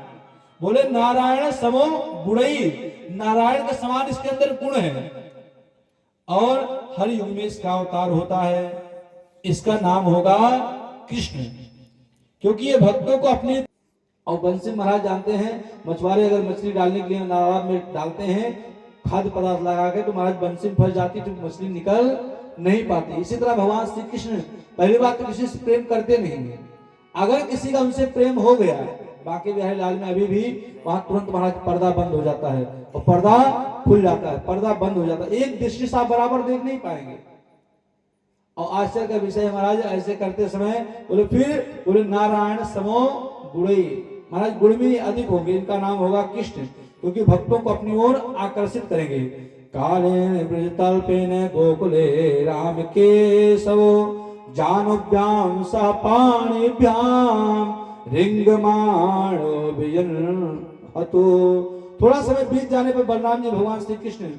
बोले नारायण समो गुणई, नारायण के समान इसके अंदर गुण है। और हर युग में इसका अवतार होता है, इसका नाम होगा कृष्ण, क्योंकि ये भक्तों को अपनी। और बंसी महाराज जानते हैं मछुआरे अगर मछली डालने के लिए नाव में डालते हैं खाद्य पदार्थ लगा के, तो महाराज बंसी में फंस जाती तो मछली निकल नहीं पाती। इसी तरह भगवान श्री कृष्ण पहली बात तो किसी से प्रेम करते नहीं, अगर किसी का उनसे प्रेम हो गया बाकी बिहारी लाल में अभी भी वहां तुरंत महाराज पर्दा बंद हो जाता है और पर्दा खुल जाता है, पर्दा बंद हो जाता है, एक दृष्टि से आप बराबर देख नहीं पाएंगे। और आश्चर्य का विषय है महाराज ऐसे करते समय बोले फिर बोले नारायण समो गुणई, महाराज गुण में अधिक होंगे, इनका नाम होगा कृष्ण, क्योंकि भक्तों को अपनी ओर आकर्षित करेंगे। कालेन ब्रजतल्पेन गोकुले राम केशवो जानुभ्याम सा पाणिभ्याम रिंगमाणो विजन हतो। थोड़ा समय बीत जाने पर बलराम जी भगवान श्री कृष्ण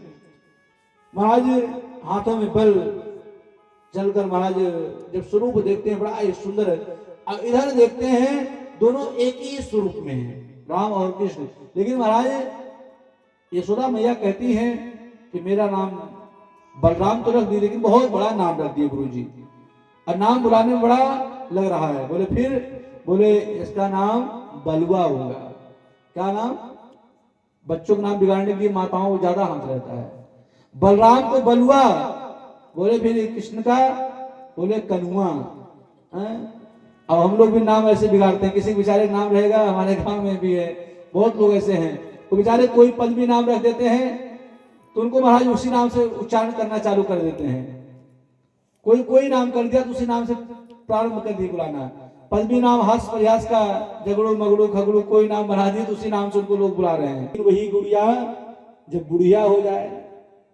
महाराज हाथों में बल चलकर महाराज जब स्वरूप देखते हैं बड़ा ही सुंदर है, और इधर देखते हैं दोनों एक ही स्वरूप में हैं राम और कृष्ण। लेकिन महाराज यशोदा मैया कहती हैं कि मेरा नाम बलराम तो रख दी, लेकिन बहुत बड़ा नाम रख दिए गुरु जी, और नाम बुलाने में बड़ा लग रहा है। बोले फिर बोले इसका नाम बलुआ होगा। क्या नाम? बच्चों का नाम बिगाड़ने के लिए माताओं को ज्यादा हाथ रहता है। बलराम को बलुआ बोले, फिर कृष्ण का बोले कनुआ। अब हम लोग भी नाम ऐसे बिगाड़ते हैं, किसी बेचारे का नाम रहेगा, हमारे गांव में भी है बहुत लोग ऐसे हैं, तो बेचारे कोई पद भी नाम रख देते हैं तो उनको महाराज उसी नाम से उच्चारण करना चालू कर देते हैं। कोई नाम कर दिया तो उसी नाम से प्रारंभ कर दिए बुलाना। पदवी नाम हर्ष प्रयास का झगड़ो मगड़ो खगड़ो कोई नाम बना दिए तो उसी नाम से उनको लोग बुला रहे हैं। वही गुड़िया जब बुढ़िया हो जाए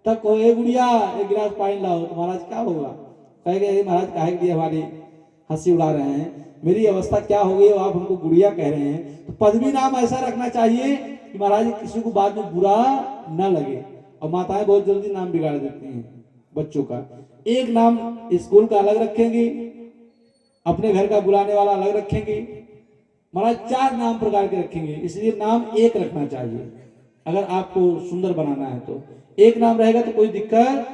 तब कहो ए गुड़िया एक गिलास पानी लाओ, तो महाराज क्या होगा? कहेंगे महाराज काहे के लिए हमारी हंसी उड़ा रहे हैं, मेरी अवस्था क्या हो गई, आप हमको गुड़िया कह रहे हैं। तो पदवी नाम ऐसा रखना चाहिए कि महाराज किसी को बाद में बुरा न लगे। और माताएं बहुत जल्दी नाम बिगाड़ देती हैं बच्चों का। एक नाम स्कूल का अलग रखेंगी, अपने घर का बुलाने वाला अलग रखेंगे, महाराज 4 नाम प्रकार के रखेंगे, इसलिए नाम एक रखना चाहिए। अगर आपको सुंदर बनाना है तो एक नाम रहेगा तो कोई दिक्कत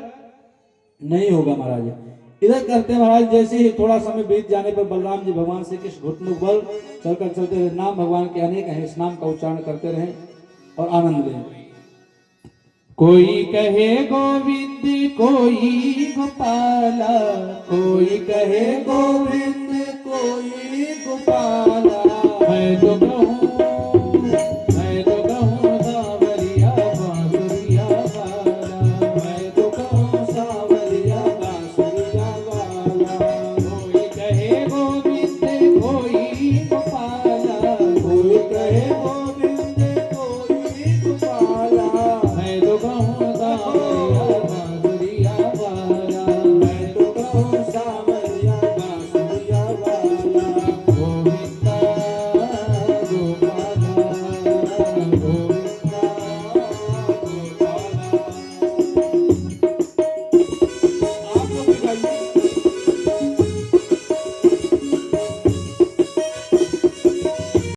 नहीं होगा महाराज। इधर करते महाराज जैसे ही थोड़ा समय बीत जाने पर बलराम जी भगवान श्री कृष्ण घुटनों बल चलकर चलते रहे। नाम भगवान के अनेक हैं, इस नाम का उच्चारण करते रहे और आनंद लें। कोई कहे गोविंद कोई गोपाला, कोई कहे गोविंद कोई गोपाला, मैं तो कहूँ